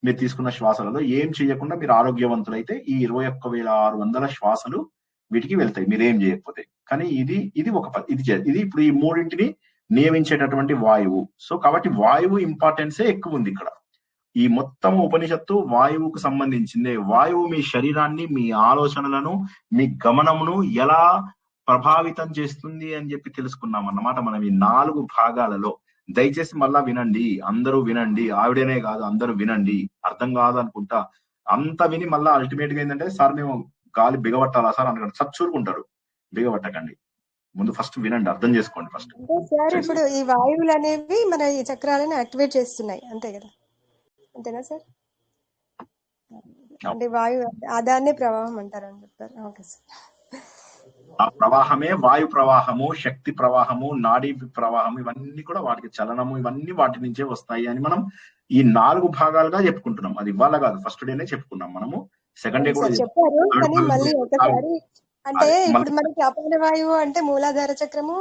మీరు తీసుకున్న శ్వాసలలో ఏం చేయకుండా మీరు ఆరోగ్యవంతులైతే ఈ 21,600 శ్వాసలు వీటికి వెళ్తాయి, మీరేం చేయకపోతే. కానీ ఇది ఇప్పుడు ఈ 3ంటిని నియమించేటటువంటి వాయువు. సో కాబట్టి వాయువు ఇంపార్టెన్సే ఎక్కువ ఉంది ఇక్కడ. ఈ మొత్తం ఉపనిషత్తు వాయువుకు సంబంధించిందే. వాయువు మీ శరీరాన్ని, మీ ఆలోచనలను, మీ గమనమును ఎలా ప్రభావితం చేస్తుంది అని చెప్పి తెలుసుకున్నాం అన్నమాట మనం ఈ 4 భాగాలలో. దయచేసి మళ్ళా వినండి, అందరూ వినండి, ఆవిడనే కాదు అందరూ వినండి. అర్థం కాదు అనుకుంటా అంత విని మళ్ళా అల్టిమేట్ గా ఏంటంటే, సార్ మేము గాలి బిగబట్టాలా సార్ అనుకుంటారు, చచ్చూరుకుంటారు. బిగబట్టకండి, ముందు ఫస్ట్ వినండి, అర్థం చేసుకోండి ఫస్ట్. సార్ ఇప్పుడు ఈ వాయువులు అనేవి మన ఈ చక్రాలను యాక్టివేట్ చేస్తున్నాయి అంతే కదా, అంతేనా సార్? అంటే వాయువు దాన్నే ప్రవాహం అంటారు అని చెప్పారు. Okay sir. ఆ ప్రవాహమే వాయు ప్రవాహము, శక్తి ప్రవాహము, నాడీ ప్రవాహము, ఇవన్నీ కూడా వాటికి చలనము, ఇవన్నీ వాటి నుంచే వస్తాయి అని మనం ఈ 4 భాగాలుగా చెప్పుకుంటున్నాం. అది ఇవాళ కాదు, ఫస్ట్ డేనే చెప్పుకున్నాం మనము. సెకండ్ డే కూడా చెప్పారు. కానీ మళ్ళీ ఒకసారి అంటే ఇప్పుడు మనకి అపాన వాయువు అంటే మూలాధార చక్రము,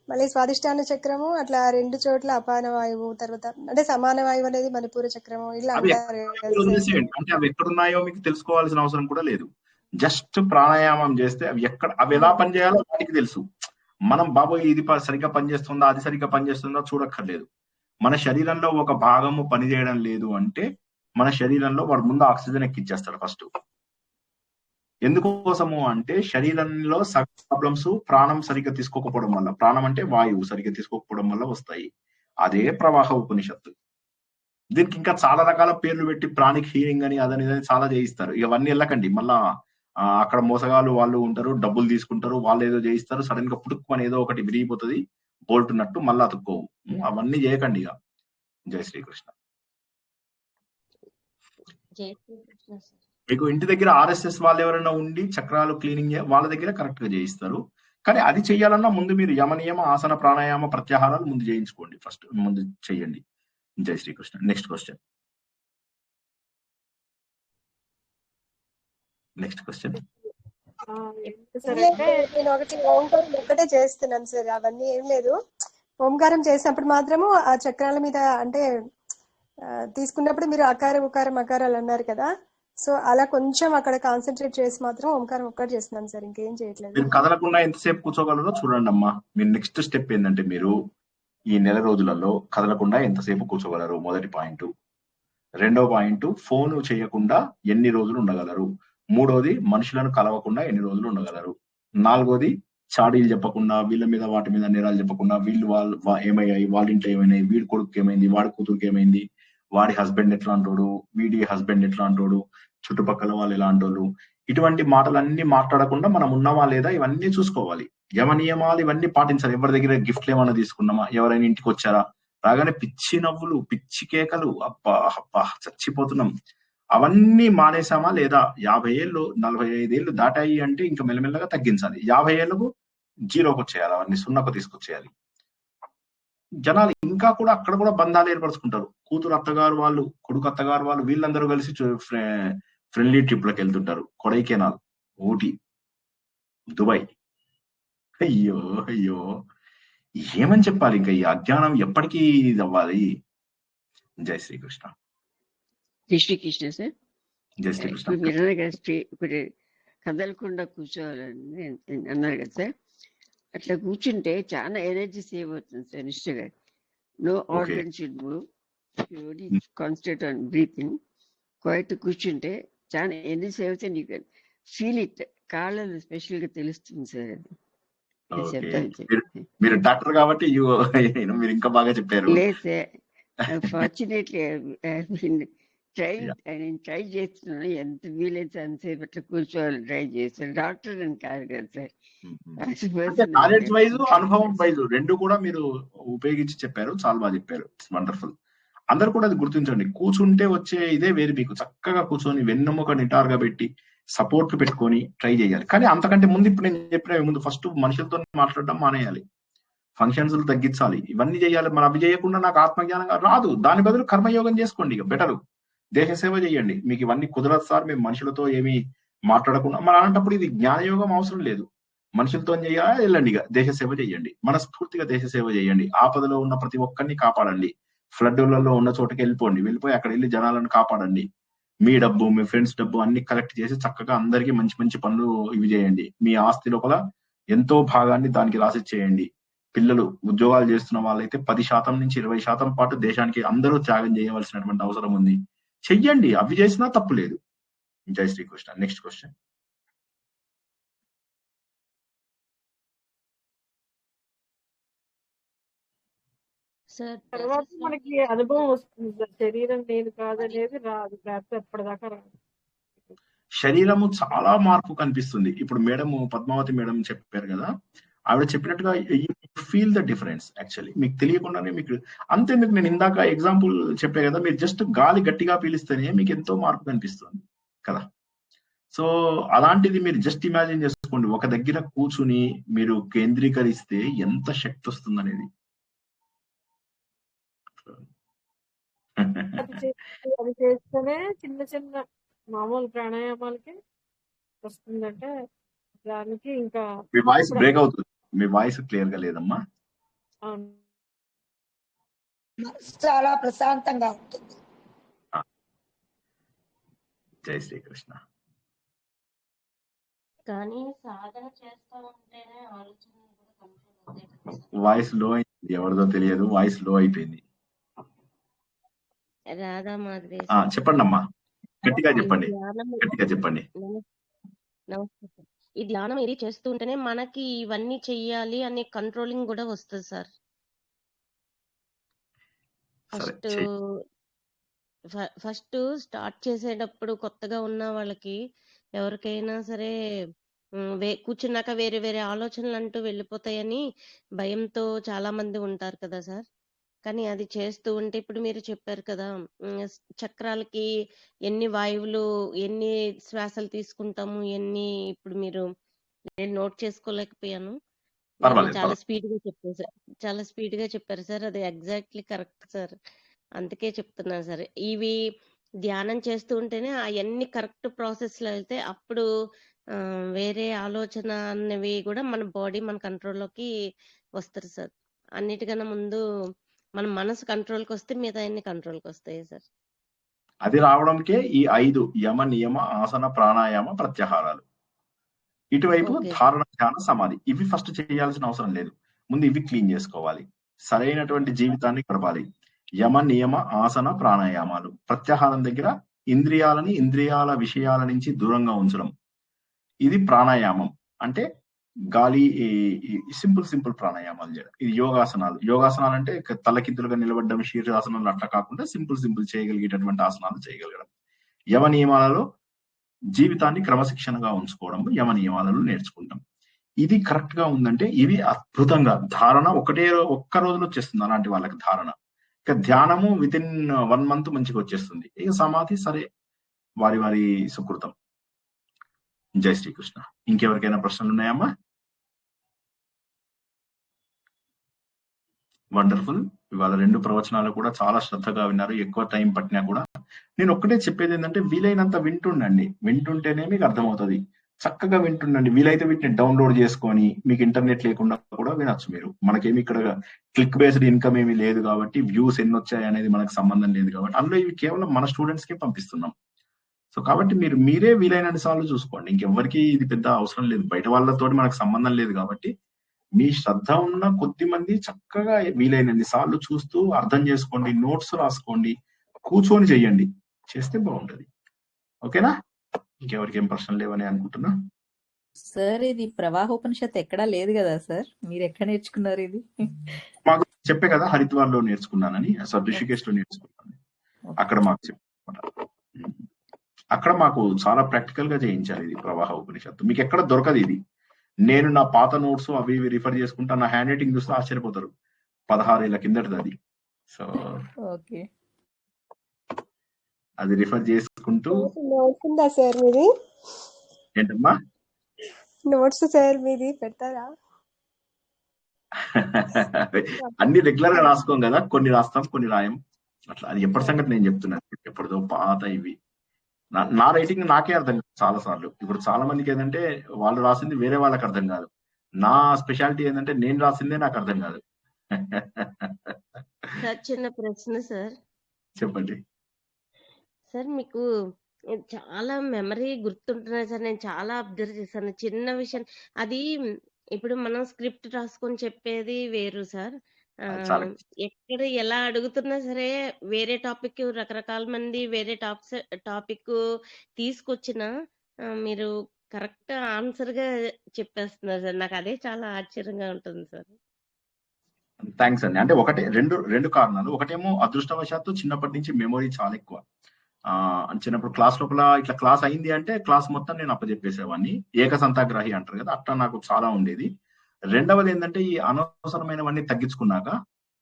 మళ్ళీ స్వాదిష్టాన చక్రము, అట్లా 2 చోట్ల అపాన వాయువు, తర్వాత అంటే సమాన వాయువు అనేది మణిపూర చక్రము, ఇలా అంటారు. అంటే అవి ఎక్కడున్నాయో మీకు తెలుసుకోవాల్సిన అవసరం కూడా లేదు. జస్ట్ ప్రాణాయామం చేస్తే అవి ఎలా పనిచేయాలో వాటికి తెలుసు. మనం బాబోయ్ ఇది సరిగ్గా పనిచేస్తుందా, అది సరిగ్గా పనిచేస్తుందా చూడక్కర్లేదు. మన శరీరంలో ఒక భాగము పనిచేయడం లేదు అంటే మన శరీరంలో వాడు ముందు ఆక్సిజన్ ఎక్కిచ్చేస్తాడు ఫస్ట్. ఎందుకోసము అంటే శరీరంలో ప్రాబ్లమ్స్ ప్రాణం సరిగ్గా తీసుకోకపోవడం వల్ల, ప్రాణం అంటే వాయువు సరిగ్గా తీసుకోకపోవడం వల్ల వస్తాయి. అదే ప్రవాహ ఉపనిషత్తు. దీనికి ఇంకా చాలా రకాల పేర్లు పెట్టి ప్రాణిక్ హీలింగ్ అని అదని ఇదని చాలా చేయిస్తారు. ఇవన్నీ వెళ్ళకండి. మళ్ళా అక్కడ మోసగాళ్ళు వాళ్ళు ఉంటారు, డబ్బులు తీసుకుంటారు, వాళ్ళు ఏదో చేయిస్తారు, సడన్ గా పుట్టుకు అని ఏదో ఒకటి విరిగిపోతుంది, బోల్ట్ నట్టు మళ్ళీ అతుక్కోవు. అవన్నీ చేయకండి ఇక. జై శ్రీకృష్ణ. మీకు ఇంటి దగ్గర ఆర్ఎస్ఎస్ వాళ్ళు ఎవరైనా ఉండి చక్రాలు క్లీనింగ్ వాళ్ళ దగ్గర కరెక్ట్ గా చేయిస్తారు. కానీ అది చేయాలన్నా ముందు మీరు యమనియమ ఆసన ప్రాణాయామ ప్రత్యాహారాలు ముందు చేయించుకోండి, ఫస్ట్ ముందు చేయండి. జై శ్రీకృష్ణ. Next question. నేను ఒకటి ఓంకారం ఒక్కటే చేస్తున్నాను సార్, అవన్నీ ఏం లేదు. ఓంకారం చేసినప్పుడు మాత్రము ఆ చక్రాల మీద అంటే తీసుకున్నప్పుడు మీరు అకారం ఉకారం అకారాలు అన్నారు కదా, సో అలా కొంచెం అక్కడ కాన్సన్ట్రేట్ చేసి మాత్రం ఓంకారం ఒక్కటి చేస్తున్నాను సార్, ఇంకేం చేయట్లేదు. మీరు కదలకుండా ఎంతసేపు కూర్చోగలరో చూడండి అమ్మా. మీరు నెక్స్ట్ స్టెప్ ఏంటంటే మీరు ఈ నెల రోజులలో కదలకుండా ఎంతసేపు కూర్చోగలరు, మొదటి పాయింట్. రెండో పాయింట్, ఫోన్ చేయకుండా ఎన్ని రోజులు ఉండగలరు. మూడోది, మనుషులను కలవకుండా ఎన్ని రోజులు ఉండగలరు. నాలుగోది, చాడీలు చెప్పకుండా, వీళ్ళ మీద వాటి మీద నేరాలు చెప్పకుండా, వీళ్ళు వాళ్ళు ఏమయ్యాయి, వాళ్ళ ఇంట్లో ఏమైనాయి, వీడి కొడుకు ఏమైంది, వాడి కూతురుకి ఏమైంది, వాడి హస్బెండ్ ఎట్లా అంటోడు, వీడి హస్బెండ్ ఎట్లా అంటోడు, చుట్టుపక్కల వాళ్ళు ఎలా అంటోళ్ళు, ఇటువంటి మాటలన్నీ మాట్లాడకుండా మనం ఉన్నామా లేదా ఇవన్నీ చూసుకోవాలి. యమ నియమాలు ఇవన్నీ పాటించాలి. ఎవరి దగ్గర గిఫ్ట్లు ఏమైనా తీసుకున్నామా, ఎవరైనా ఇంటికి వచ్చారా, రాగానే పిచ్చి నవ్వులు, పిచ్చి కేకలు, అబ్బా అబ్బా చచ్చిపోతున్నాం, అవన్నీ మానేసామా లేదా. 50 ఏళ్ళు 45 ఏళ్ళు దాటాయి అంటే ఇంకా మెల్లమెల్లగా తగ్గించాలి. 50 ఏళ్ళకు జీరోకి వచ్చేయాలి, అవన్నీ సున్నకు తీసుకొచ్చేయాలి. జనాలు ఇంకా కూడా అక్కడ కూడా బంధాలు ఏర్పరచుకుంటారు. కూతురు అత్తగారు వాళ్ళు, కొడుకు అత్తగారు వాళ్ళు, వీళ్ళందరూ కలిసి ఫ్రెండ్లీ ట్రిప్లకు వెళ్తుంటారు. కొడైకెనాల్, ఊటీ, దుబాయ్. అయ్యో అయ్యో, ఏమని చెప్పాలి ఇంకా, ఈ అజ్ఞానం ఎప్పటికీ ఇది అవ్వాలి. జై శ్రీకృష్ణ. జై శ్రీకృష్ణ సార్. జై శ్రీకృష్ణ. ఇప్పుడు కదలకుండా కూర్చోవాలని అన్నారు కదా సార్, అట్లా కూర్చుంటే చాలా ఎనర్జీ సేవ్ అవుతుంది సార్. నిష్ఠగా no organ should move, concentrate on breathing. Quiet కూర్చుంటే చాలా ఎనర్జీ సేవ్ అవుతుంది. యూ కెన్ ఫీల్ ఇట్, కాళ్ళలో స్పెషల్ గా తెలుస్తుంది సార్. మీరు డాక్టర్ కాబట్టి మీరు ఇంకా బాగా చెప్పారు. లేదు సార్, ఫార్చునేట్లీ నేను ట్రై చేస్తున్నాను, ఎంత వీలైతే అంతసేపు అట్లా కూర్చోవాలి ట్రై చేస్తాను. డాక్టర్ అని కాదు కదా సార్, నాలెడ్జ్ వైజ్ అనుభవం వైజ్ రెండు కూడా మీరు ఉపయోగించి చెప్పారు, చాలా బాగా చెప్పారు. వండర్ఫుల్. అందరు కూడా అది గుర్తించండి. కూర్చుంటే వచ్చే ఇదే వేరు. మీకు చక్కగా కూర్చొని వెన్నెముక నిటారుగా పెట్టి సపోర్ట్ పెట్టుకొని ట్రై చేయాలి. కానీ అంతకంటే ముందు ఇప్పుడు నేను చెప్పిన ముందు ఫస్ట్ మనుషులతో మాట్లాడడం మానేయాలి, ఫంక్షన్స్ తగ్గించాలి, ఇవన్నీ చేయాలి. మనం అవి చేయకుండా నాకు ఆత్మజ్ఞానంగా రాదు. దాని బదులు కర్మయోగం చేసుకోండి, ఇక బెటరు. దేశ సేవ చేయండి. మీకు ఇవన్నీ కుదరదు సార్, మేము మనుషులతో ఏమి మాట్లాడకుండా, మన అలాంటప్పుడు ఇది జ్ఞానయోగం అవసరం లేదు. మనుషులతో చేయాలి, వెళ్ళండి, ఇక దేశ సేవ చేయండి, మనస్ఫూర్తిగా దేశ సేవ చేయండి. ఆపదలో ఉన్న ప్రతి ఒక్కరిని కాపాడండి. ఫ్లడ్లలో ఉన్న చోటకి వెళ్ళిపోయి అక్కడ వెళ్ళి జనాలను కాపాడండి. మీ డబ్బు, మీ ఫ్రెండ్స్ డబ్బు అన్ని కలెక్ట్ చేసి చక్కగా అందరికీ మంచి మంచి పనులు ఇవి చేయండి. మీ ఆస్తి లోపల ఎంతో భాగాన్ని దానికి రాసిచ్చేయండి. పిల్లలు ఉద్యోగాలు చేస్తున్న వాళ్ళైతే 10% నుంచి 20% పాటు దేశానికి అందరూ త్యాగం చేయవలసినటువంటి అవసరం ఉంది. చెయ్యండి, అవి చేసినా తప్పు లేదు. జై శ్రీకృష్ణ. Next question. తర్వాత మనకి అనుభవం వస్తుంది సార్, శరీరం నేను కాదనేది రాదు, ఎప్పటిదాకా రాదు. శరీరము చాలా మార్పు కనిపిస్తుంది. ఇప్పుడు మేడం పద్మావతి మేడం చెప్పారు కదా, ఆవిడ చెప్పినట్టుగా ఫీల్ ద డిఫరెన్స్. యాక్చువల్లీ మీకు తెలియకుండానే మీకు అంతేందుకు, నేను ఇందాక ఎగ్జాంపుల్ చెప్పే కదా, మీరు జస్ట్ గాలి గట్టిగా పీలిస్తేనే మీకు ఎంతో మార్పు కనిపిస్తుంది కదా. సో అలాంటిది మీరు జస్ట్ ఇమాజిన్ చేసుకోండి, ఒక దగ్గర కూర్చుని మీరు కేంద్రీకరిస్తే ఎంత శక్తి వస్తుంది అనేది. అది చేస్తేనే చిన్న చిన్న మామూలు ప్రాణాయామాలకి వస్తుందంటే దానికి ఇంకా. మీ వాయిస్ బ్రేక్ అవుతుంది, మీ వాయిస్ క్లియర్ గా లేదమ్మా. చాలా ప్రశాంతంగా ఉంటుంది. జై శ్రీకృష్ణ. కానీ సాధన చేస్తా ఉంటేనే ఆలోచన కూడా కంట్రోల్ వాయిస్ లో అయింది, ఎవరిదో తెలియదు, వాయిస్ లో అయిపోయింది. రాధా మాధురి చెప్పండి అమ్మా, గట్టిగా ఈ చెప్పండి, ధ్యానం గట్టిగా చెప్పండి. నమస్తే సార్. ఈ ధ్యానం ఇది చేస్తూ ఉంటేనే మనకి ఇవన్నీ చెయ్యాలి అనే కంట్రోలింగ్ కూడా వస్తుంది సార్. సరే ఫస్ట్ చెయ్యి. ఫస్ట్ స్టార్ట్ చేసేటప్పుడు కొత్తగా ఉన్న వాళ్ళకి ఎవరికైనా సరే కూర్చున్నాక వేరే వేరే ఆలోచనలు అంటూ వెళ్ళిపోతాయని భయంతో చాలా మంది ఉంటారు కదా సార్. కానీ అది చేస్తూ ఉంటే ఇప్పుడు మీరు చెప్పారు కదా, చక్రాలకి ఎన్ని వాయువులు, ఎన్ని శ్వాసలు తీసుకుంటాము, ఇప్పుడు నేను నోట్ చేసుకోలేకపోయాను. మీరు పర్వాలేదు, చాలా పర్వాలేదు. స్పీడ్ గా చెప్పారు సార్, చాలా స్పీడ్ గా చెప్పారు సార్. అది ఎగ్జాక్ట్లీ కరెక్ట్ సార్. అందుకే చెప్తున్నాను సార్, ఇవి ధ్యానం చేస్తూ ఉంటేనే అవన్నీ కరెక్ట్ ప్రాసెస్ లో వెళ్తే అప్పుడు వేరే ఆలోచన అన్నవి కూడా మన బాడీ మన కంట్రోల్లోకి వస్తారు సార్. అన్నిటికన్నా ముందు మన మనసు కంట్రోల్కి వస్తే మిగతా అన్ని కంట్రోల్కి వస్తాయి సార్. అది రావడంకే ఈ 5 యమ నియమ ఆసన ప్రాణాయామ ప్రత్యాహారాలు. ఇటువైపు ఓకే సార్. ధారణ ధ్యాన సమాధి, ఇవి ఫస్ట్ చేయాల్సిన అవసరం లేదు. ముందు ఇవి క్లీన్ చేసుకోవాలి, సరైనటువంటి జీవితాన్ని గడపాలి. యమ నియమ ఆసన ప్రాణాయామాలు. ప్రత్యాహారం దగ్గర ఇంద్రియాలని ఇంద్రియాల విషయాల నుంచి దూరంగా ఉంచడం, ఇది ప్రాణాయామం. అంటే గాలి సింపుల్ ప్రాణాయామాలు చేయడం. ఇది యోగాసనాలు. యోగాసనాలు అంటే తలకిందులుగా నిలబడడం, శీర్షాసనాలు అట్లా కాకుండా సింపుల్ చేయగలిగేటటువంటి ఆసనాలు చేయగలగడం. యమ నియమాలలో జీవితాన్ని క్రమశిక్షణగా ఉంచుకోవడం యమ నియమాలలో నేర్చుకుంటాం. ఇది కరెక్ట్ గా ఉందంటే ఇవి అద్భుతంగా ధారణ ఒక్క రోజులో వచ్చేస్తుంది అలాంటి వాళ్ళకి ధారణ. ఇక ధ్యానము వితిన్ 1 month మంచిగా వచ్చేస్తుంది. ఇక సమాధి సరే వారి వారి సుకృతం. జై శ్రీకృష్ణ. ఇంకెవరికైనా ప్రశ్నలు ఉన్నాయమ్మా? వండర్ఫుల్. ఇవాళ 2 ప్రవచనాలు కూడా చాలా శ్రద్ధగా విన్నారు. ఎక్కువ టైం పట్టినా కూడా నేను ఒక్కటే చెప్పేది ఏంటంటే వీలైనంత వింటుండండి. వింటుంటేనే మీకు అర్థమవుతుంది. చక్కగా వింటుండండి. వీలైతే వీటిని డౌన్లోడ్ చేసుకొని మీకు ఇంటర్నెట్ లేకుండా కూడా వినొచ్చు మీరు. మనకేమి ఇక్కడ క్లిక్ బేస్డ్ ఇన్కమ్ ఏమీ లేదు కాబట్టి, వ్యూస్ ఎన్ని వచ్చాయి అనేది మనకు సంబంధం లేదు కాబట్టి, అందులో ఇవి కేవలం మన స్టూడెంట్స్ కి పంపిస్తున్నాం. సో కాబట్టి మీరే వీలైనన్ని సార్లు చూసుకోండి. ఇంకెవ్వరికి ఇది పెద్ద అవసరం లేదు, బయట వాళ్ళతో మనకు సంబంధం లేదు కాబట్టి మీ శ్రద్ధ ఉన్న కొద్ది మంది చక్కగా వీలైనన్ని సార్లు చూస్తూ అర్థం చేసుకోండి, నోట్స్ రాసుకోండి, కూర్చొని చెయ్యండి, చేస్తే బాగుంటది. ఓకేనా? ఇంకెవరికి ఏం ప్రశ్నలు లేవని అనుకుంటున్నా. సార్ ఇది ప్రవాహోపనిషత్ ఎక్కడా లేదు కదా సార్, మీరు ఎక్కడ నేర్చుకున్నారు ఇది? మాకు చెప్పే కదా హరిద్వార్ లో నేర్చుకున్నానని, ఋషికేశ్ లో నేర్చుకున్నాను. అక్కడ మాకు చెప్పారు, అక్కడ మాకు చాలా ప్రాక్టికల్ గా చేయించారు ఇది ప్రవాహ ఉపనిషత్తు. మీకు ఎక్కడ దొరకదు ఇది. నేను నా పాత నోట్స్ అవి ఇవి రిఫర్ చేసుకుంటా, నా హ్యాండ్ రైటింగ్ చూస్తే ఆశ్చర్యపోతారు. 16 ఏళ్ల కిందటిది అది. సో ఓకే, అది రిఫర్ చేసుకుంటూ. నోట్స్ ఉందా సార్ మీది? ఏంటమ్మా నోట్స్ సార్ మీది పెడతారా? అన్ని రెగ్యులర్ గా రాసుకోం కదా, కొన్ని రాస్తాం కొన్ని రాయం అట్లా. అది ఎప్పటి సంగతి నేను చెప్తున్నాను, ఎప్పటిదో పాత ఇవి. నా రైటింగ్ నాకే అర్థం కాదు చాలా సార్లు. ఇప్పుడు చాలా మందికి ఏంటంటే వాళ్ళు రాసింది వేరే వాళ్ళకి అర్థం కాదు. నా స్పెషాలిటీ ఏంటంటే నేను రాసిందే నాకు అర్థం కాదు. సార్ చిన్న ప్రశ్న సార్. చెప్పండి సార్ మీకు చాలా మెమరీ గుర్తుంటున్నాయి సార్. నేను చాలా అబ్జర్వ్ చేశాను చిన్న విషయం. అది ఇప్పుడు మనం స్క్రిప్ట్ రాసుకొని చెప్పేది వేరు సార్. ఎక్కడ ఎలా అడుగుతున్నా సరే వేరే టాపిక్, రకరకాల మంది వేరే టాపిక్ తీసుకొచ్చిన మీరు కరెక్ట్ ఆన్సర్ గా చెప్పేస్తున్నారు సార్. నాకు అదే చాలా ఆశ్చర్యంగా ఉంటుంది సార్. థ్యాంక్స్ అండి. అంటే రెండు కారణాలు. ఒకటేమో అదృష్టవశాత్తు చిన్నప్పటి నుంచి మెమొరీ చాలా ఎక్కువ. చిన్నప్పుడు క్లాస్ లోపల ఇట్లా క్లాస్ అయింది అంటే క్లాస్ మొత్తం నేను అప్పచెప్పేసేవాడిని. ఏకసంతాగ్రాహి అంటారు కదా, అట్లా నాకు చాలా ఉండేది. రెండవది ఏంటంటే ఈ అనవసరమైనవన్నీ తగ్గించుకున్నాక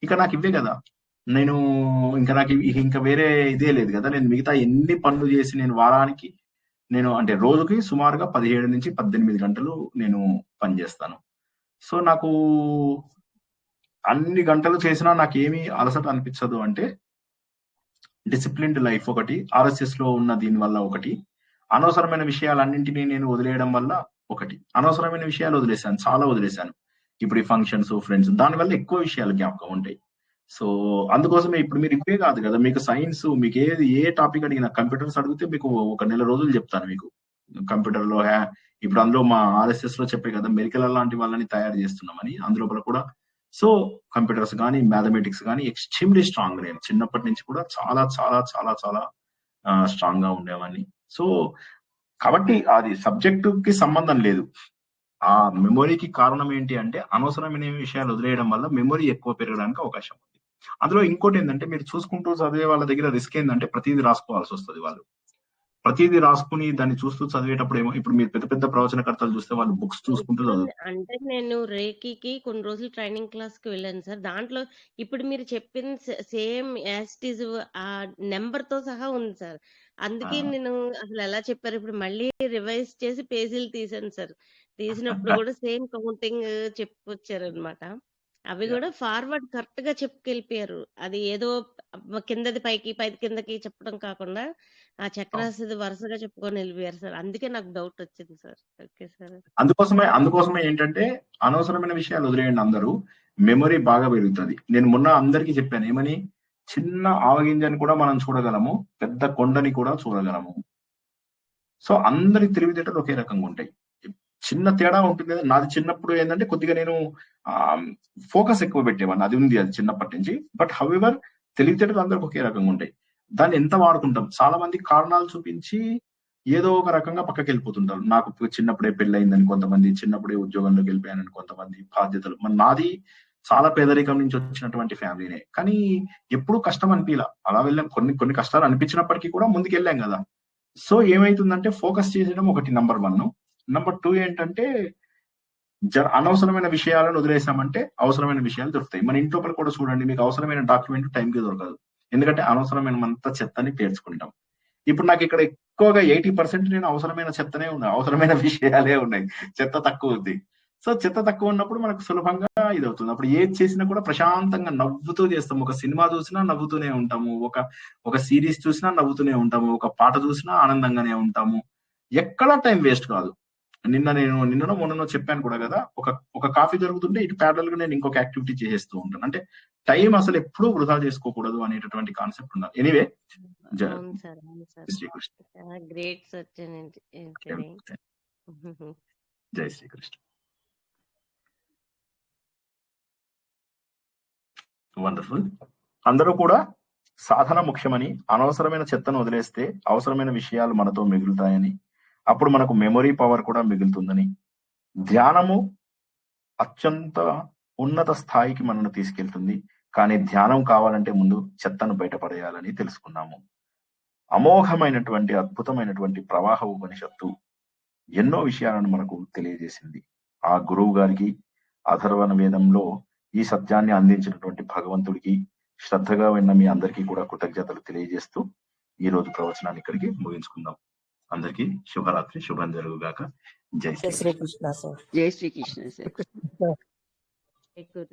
ఇక నాకు ఇవే కదా, నేను నాకు ఇంకా వేరే ఇదే లేదు కదా. నేను మిగతా ఎన్ని పనులు చేసి నేను వారానికి అంటే రోజుకి సుమారుగా 17 నుంచి 18 గంటలు నేను పనిచేస్తాను. సో నాకు అన్ని గంటలు చేసినా నాకేమీ అలసట అనిపించదు. అంటే డిసిప్లిన్డ్ లైఫ్ ఒకటి, RSS లో ఉన్న దీని వల్ల ఒకటి, అనవసరమైన విషయాలన్నింటినీ నేను వదిలేయడం వల్ల ఒకటి. అనవసరమైన విషయాలు వదిలేశాను, చాలా వదిలేశాను. ఇప్పుడు ఈ ఫంక్షన్స్, ఫ్రెండ్స్, దానివల్ల ఎక్కువ విషయాలు జ్ఞాపకం ఉంటాయి. సో అందుకోసమే ఇప్పుడు మీరు ఇవే కాదు కదా, మీకు సైన్స్, మీకు ఏ టాపిక్ అడిగినా, కంప్యూటర్స్ అడిగితే మీకు 1 నెల రోజులు చెప్తాను మీకు కంప్యూటర్ లో. ఇప్పుడు అందులో మా RSS లో చెప్పే కదా మెరికల్ లాంటి వాళ్ళని తయారు చేస్తున్నామని, అందులో కూడా సో కంప్యూటర్స్ కానీ మ్యాథమెటిక్స్ కానీ ఎక్స్ట్రీమ్లీ స్ట్రాంగ్. నేను చిన్నప్పటి నుంచి కూడా చాలా చాలా చాలా చాలా స్ట్రాంగ్ గా ఉండేవాడిని. సో కాబట్టి అది సబ్జెక్టు కి సంబంధం లేదు. ఆ మెమొరీకి కారణం ఏంటి అంటే అనవసరమైన విషయాలు వదిలేయడం వల్ల మెమొరీ ఎక్కువ పెరగడానికి అవకాశం ఉంది. అందులో ఇంకోటి ఏంటంటే మీరు చూసుకుంటూ చదివే వాళ్ళ దగ్గర రిస్క్ ఏంటంటే ప్రతిదీ రాసుకోవాల్సి వస్తుంది. వాళ్ళు ప్రతిదీ రాసుకుని దాన్ని చూస్తూ చదివేటప్పుడు ఏమో, ఇప్పుడు మీరు పెద్ద పెద్ద ప్రవచనకర్తలు చూస్తే వాళ్ళు బుక్స్ చూసుకుంటూ చదువుతారు. అంటే నేను రేకీకి కొన్ని రోజులు ట్రైనింగ్ క్లాస్ కి వెళ్ళాను సార్. దాంట్లో ఇప్పుడు మీరు చెప్పిన సేమ్ యాజ్ ఇట్ ఈజ్ ఆ నెంబర్ తో సహా ఉంది సార్. అందుకే నేను అసలు ఎలా చెప్పారు ఇప్పుడు మళ్ళీ రివైజ్ చేసి పేజీలు తీసాను సార్. తీసినప్పుడు కూడా సేమ్ కౌంటింగ్ చెప్పుకొచ్చారనమాట. అవి కూడా ఫార్వర్డ్ కరెక్ట్ గా చెప్పుకెళ్ళిపోయారు. అది ఏదో కిందది పైకి పైకి కిందకి చెప్పడం కాకుండా ఆ చక్రాసిది వరుసగా చెప్పుకొని వెళ్ళిపోయారు సార్. అందుకే నాకు డౌట్ వచ్చింది సార్. Okay sir. అందుకోసమే ఏంటంటే అనవసరమైన విషయాలు వదిలేయండి. అందరూ మెమొరీ బాగా పెరుగుతుంది. నేను మొన్న అందరికీ చెప్పాను ఏమని, చిన్న ఆవగింజని కూడా మనం చూడగలము, పెద్ద కొండని కూడా చూడగలము. సో అందరి తెలివితేటలు ఒకే రకంగా ఉంటాయి. చిన్న తేడా ఉంటుంది కదా. నాది చిన్నప్పుడు ఏంటంటే కొద్దిగా నేను ఫోకస్ ఎక్కువ పెట్టేవాడిని. అది ఉంది, అది చిన్నప్పటి నుంచి. బట్ హౌఎవర్ తెలివితేటలు అందరికి ఒకే రకంగా ఉంటాయి. దాన్ని ఎంత వాడుకుంటాం. చాలా మంది కారణాలు చూపించి ఏదో ఒక రకంగా పక్కకి వెళ్ళిపోతుంటారు. నాకు చిన్నప్పుడే పెళ్ళయిందని కొంతమంది, చిన్నప్పుడే ఉద్యోగంలోకి వెళ్ళిపోయానని కొంతమంది, బాధ్యతలు. నాది చాలా పేదరికం నుంచి వచ్చినటువంటి ఫ్యామిలీనే, కానీ ఎప్పుడు కష్టం అనిపించలా. అలా వెళ్ళాం. కొన్ని కష్టాలు అనిపించినప్పటికీ కూడా ముందుకు వెళ్ళాం కదా. సో ఏమైతుందంటే ఫోకస్ చేసేయడం ఒకటి నంబర్ 1. నంబర్ 2 ఏంటంటే అనవసరమైన విషయాలను వదిలేసామంటే అవసరమైన విషయాలు దొరుకుతాయి. మన ఇంట్లో కూడా చూడండి, మీకు అవసరమైన డాక్యుమెంట్ టైంకి దొరకదు. ఎందుకంటే అనవసరమైన అంతా చెత్తని పేర్చుకుంటాం. ఇప్పుడు నాకు ఇక్కడ ఎక్కువగా 80% నేను అవసరమైన చెత్తనే ఉన్నాయి, అవసరమైన విషయాలే ఉన్నాయి. చెత్త తక్కువ ఉంది. సో చెత్త తక్కువ ఉన్నప్పుడు మనకు సులభంగా ఇది అవుతుంది. అప్పుడు ఏది చేసినా కూడా ప్రశాంతంగా నవ్వుతూ చేస్తాము. ఒక సినిమా చూసినా నవ్వుతూనే ఉంటాము, ఒక సిరీస్ చూసినా నవ్వుతూనే ఉంటాము, ఒక పాట చూసినా ఆనందంగానే ఉంటాము. ఎక్కడా టైం వేస్ట్ కాదు. నిన్ననో మొన్ననో చెప్పాను కూడా కదా, ఒక కాఫీ దొరుకుతుంటే ఇటు ప్యారలల్ గా నేను ఇంకొక యాక్టివిటీ చేసేస్తూ ఉంటాను. అంటే టైం అసలు ఎప్పుడూ వృధా చేసుకోకూడదు అనేటటువంటి కాన్సెప్ట్ ఉన్నది. ఎనీవే, శ్రీకృష్ణ. Great sir. జై శ్రీకృష్ణ. వండర్ఫుల్. అందరూ కూడా సాధన ముఖ్యమని, అనవసరమైన చెత్తను వదిలేస్తే అవసరమైన విషయాలు మనతో మిగులుతాయని, అప్పుడు మనకు మెమొరీ పవర్ కూడా మిగులుతుందని, ధ్యానము అత్యంత ఉన్నత స్థాయికి మనల్ని తీసుకెళ్తుంది. కానీ ధ్యానం కావాలంటే ముందు చెత్తను బయటపడేయాలని తెలుసుకున్నాము. అమోఘమైనటువంటి అద్భుతమైనటువంటి ప్రవాహ ఉపనిషత్తు ఎన్నో విషయాలను మనకు తెలియజేసింది. ఆ గురువు గారికి, అథర్వణ వేదంలో ఈ సత్యాన్ని అందించినటువంటి భగవంతుడికి శ్రద్ధగా విన్న మీ అందరికీ కూడా కృతజ్ఞతలు తెలియజేస్తూ ఈ రోజు ప్రవచనాన్ని ఇక్కడికి ముగించుకుందాం. అందరికీ శుభరాత్రి, శుభం జరుగుగాక. జై శ్రీకృష్ణ. జై శ్రీకృష్ణ సార్. ఎక్కువ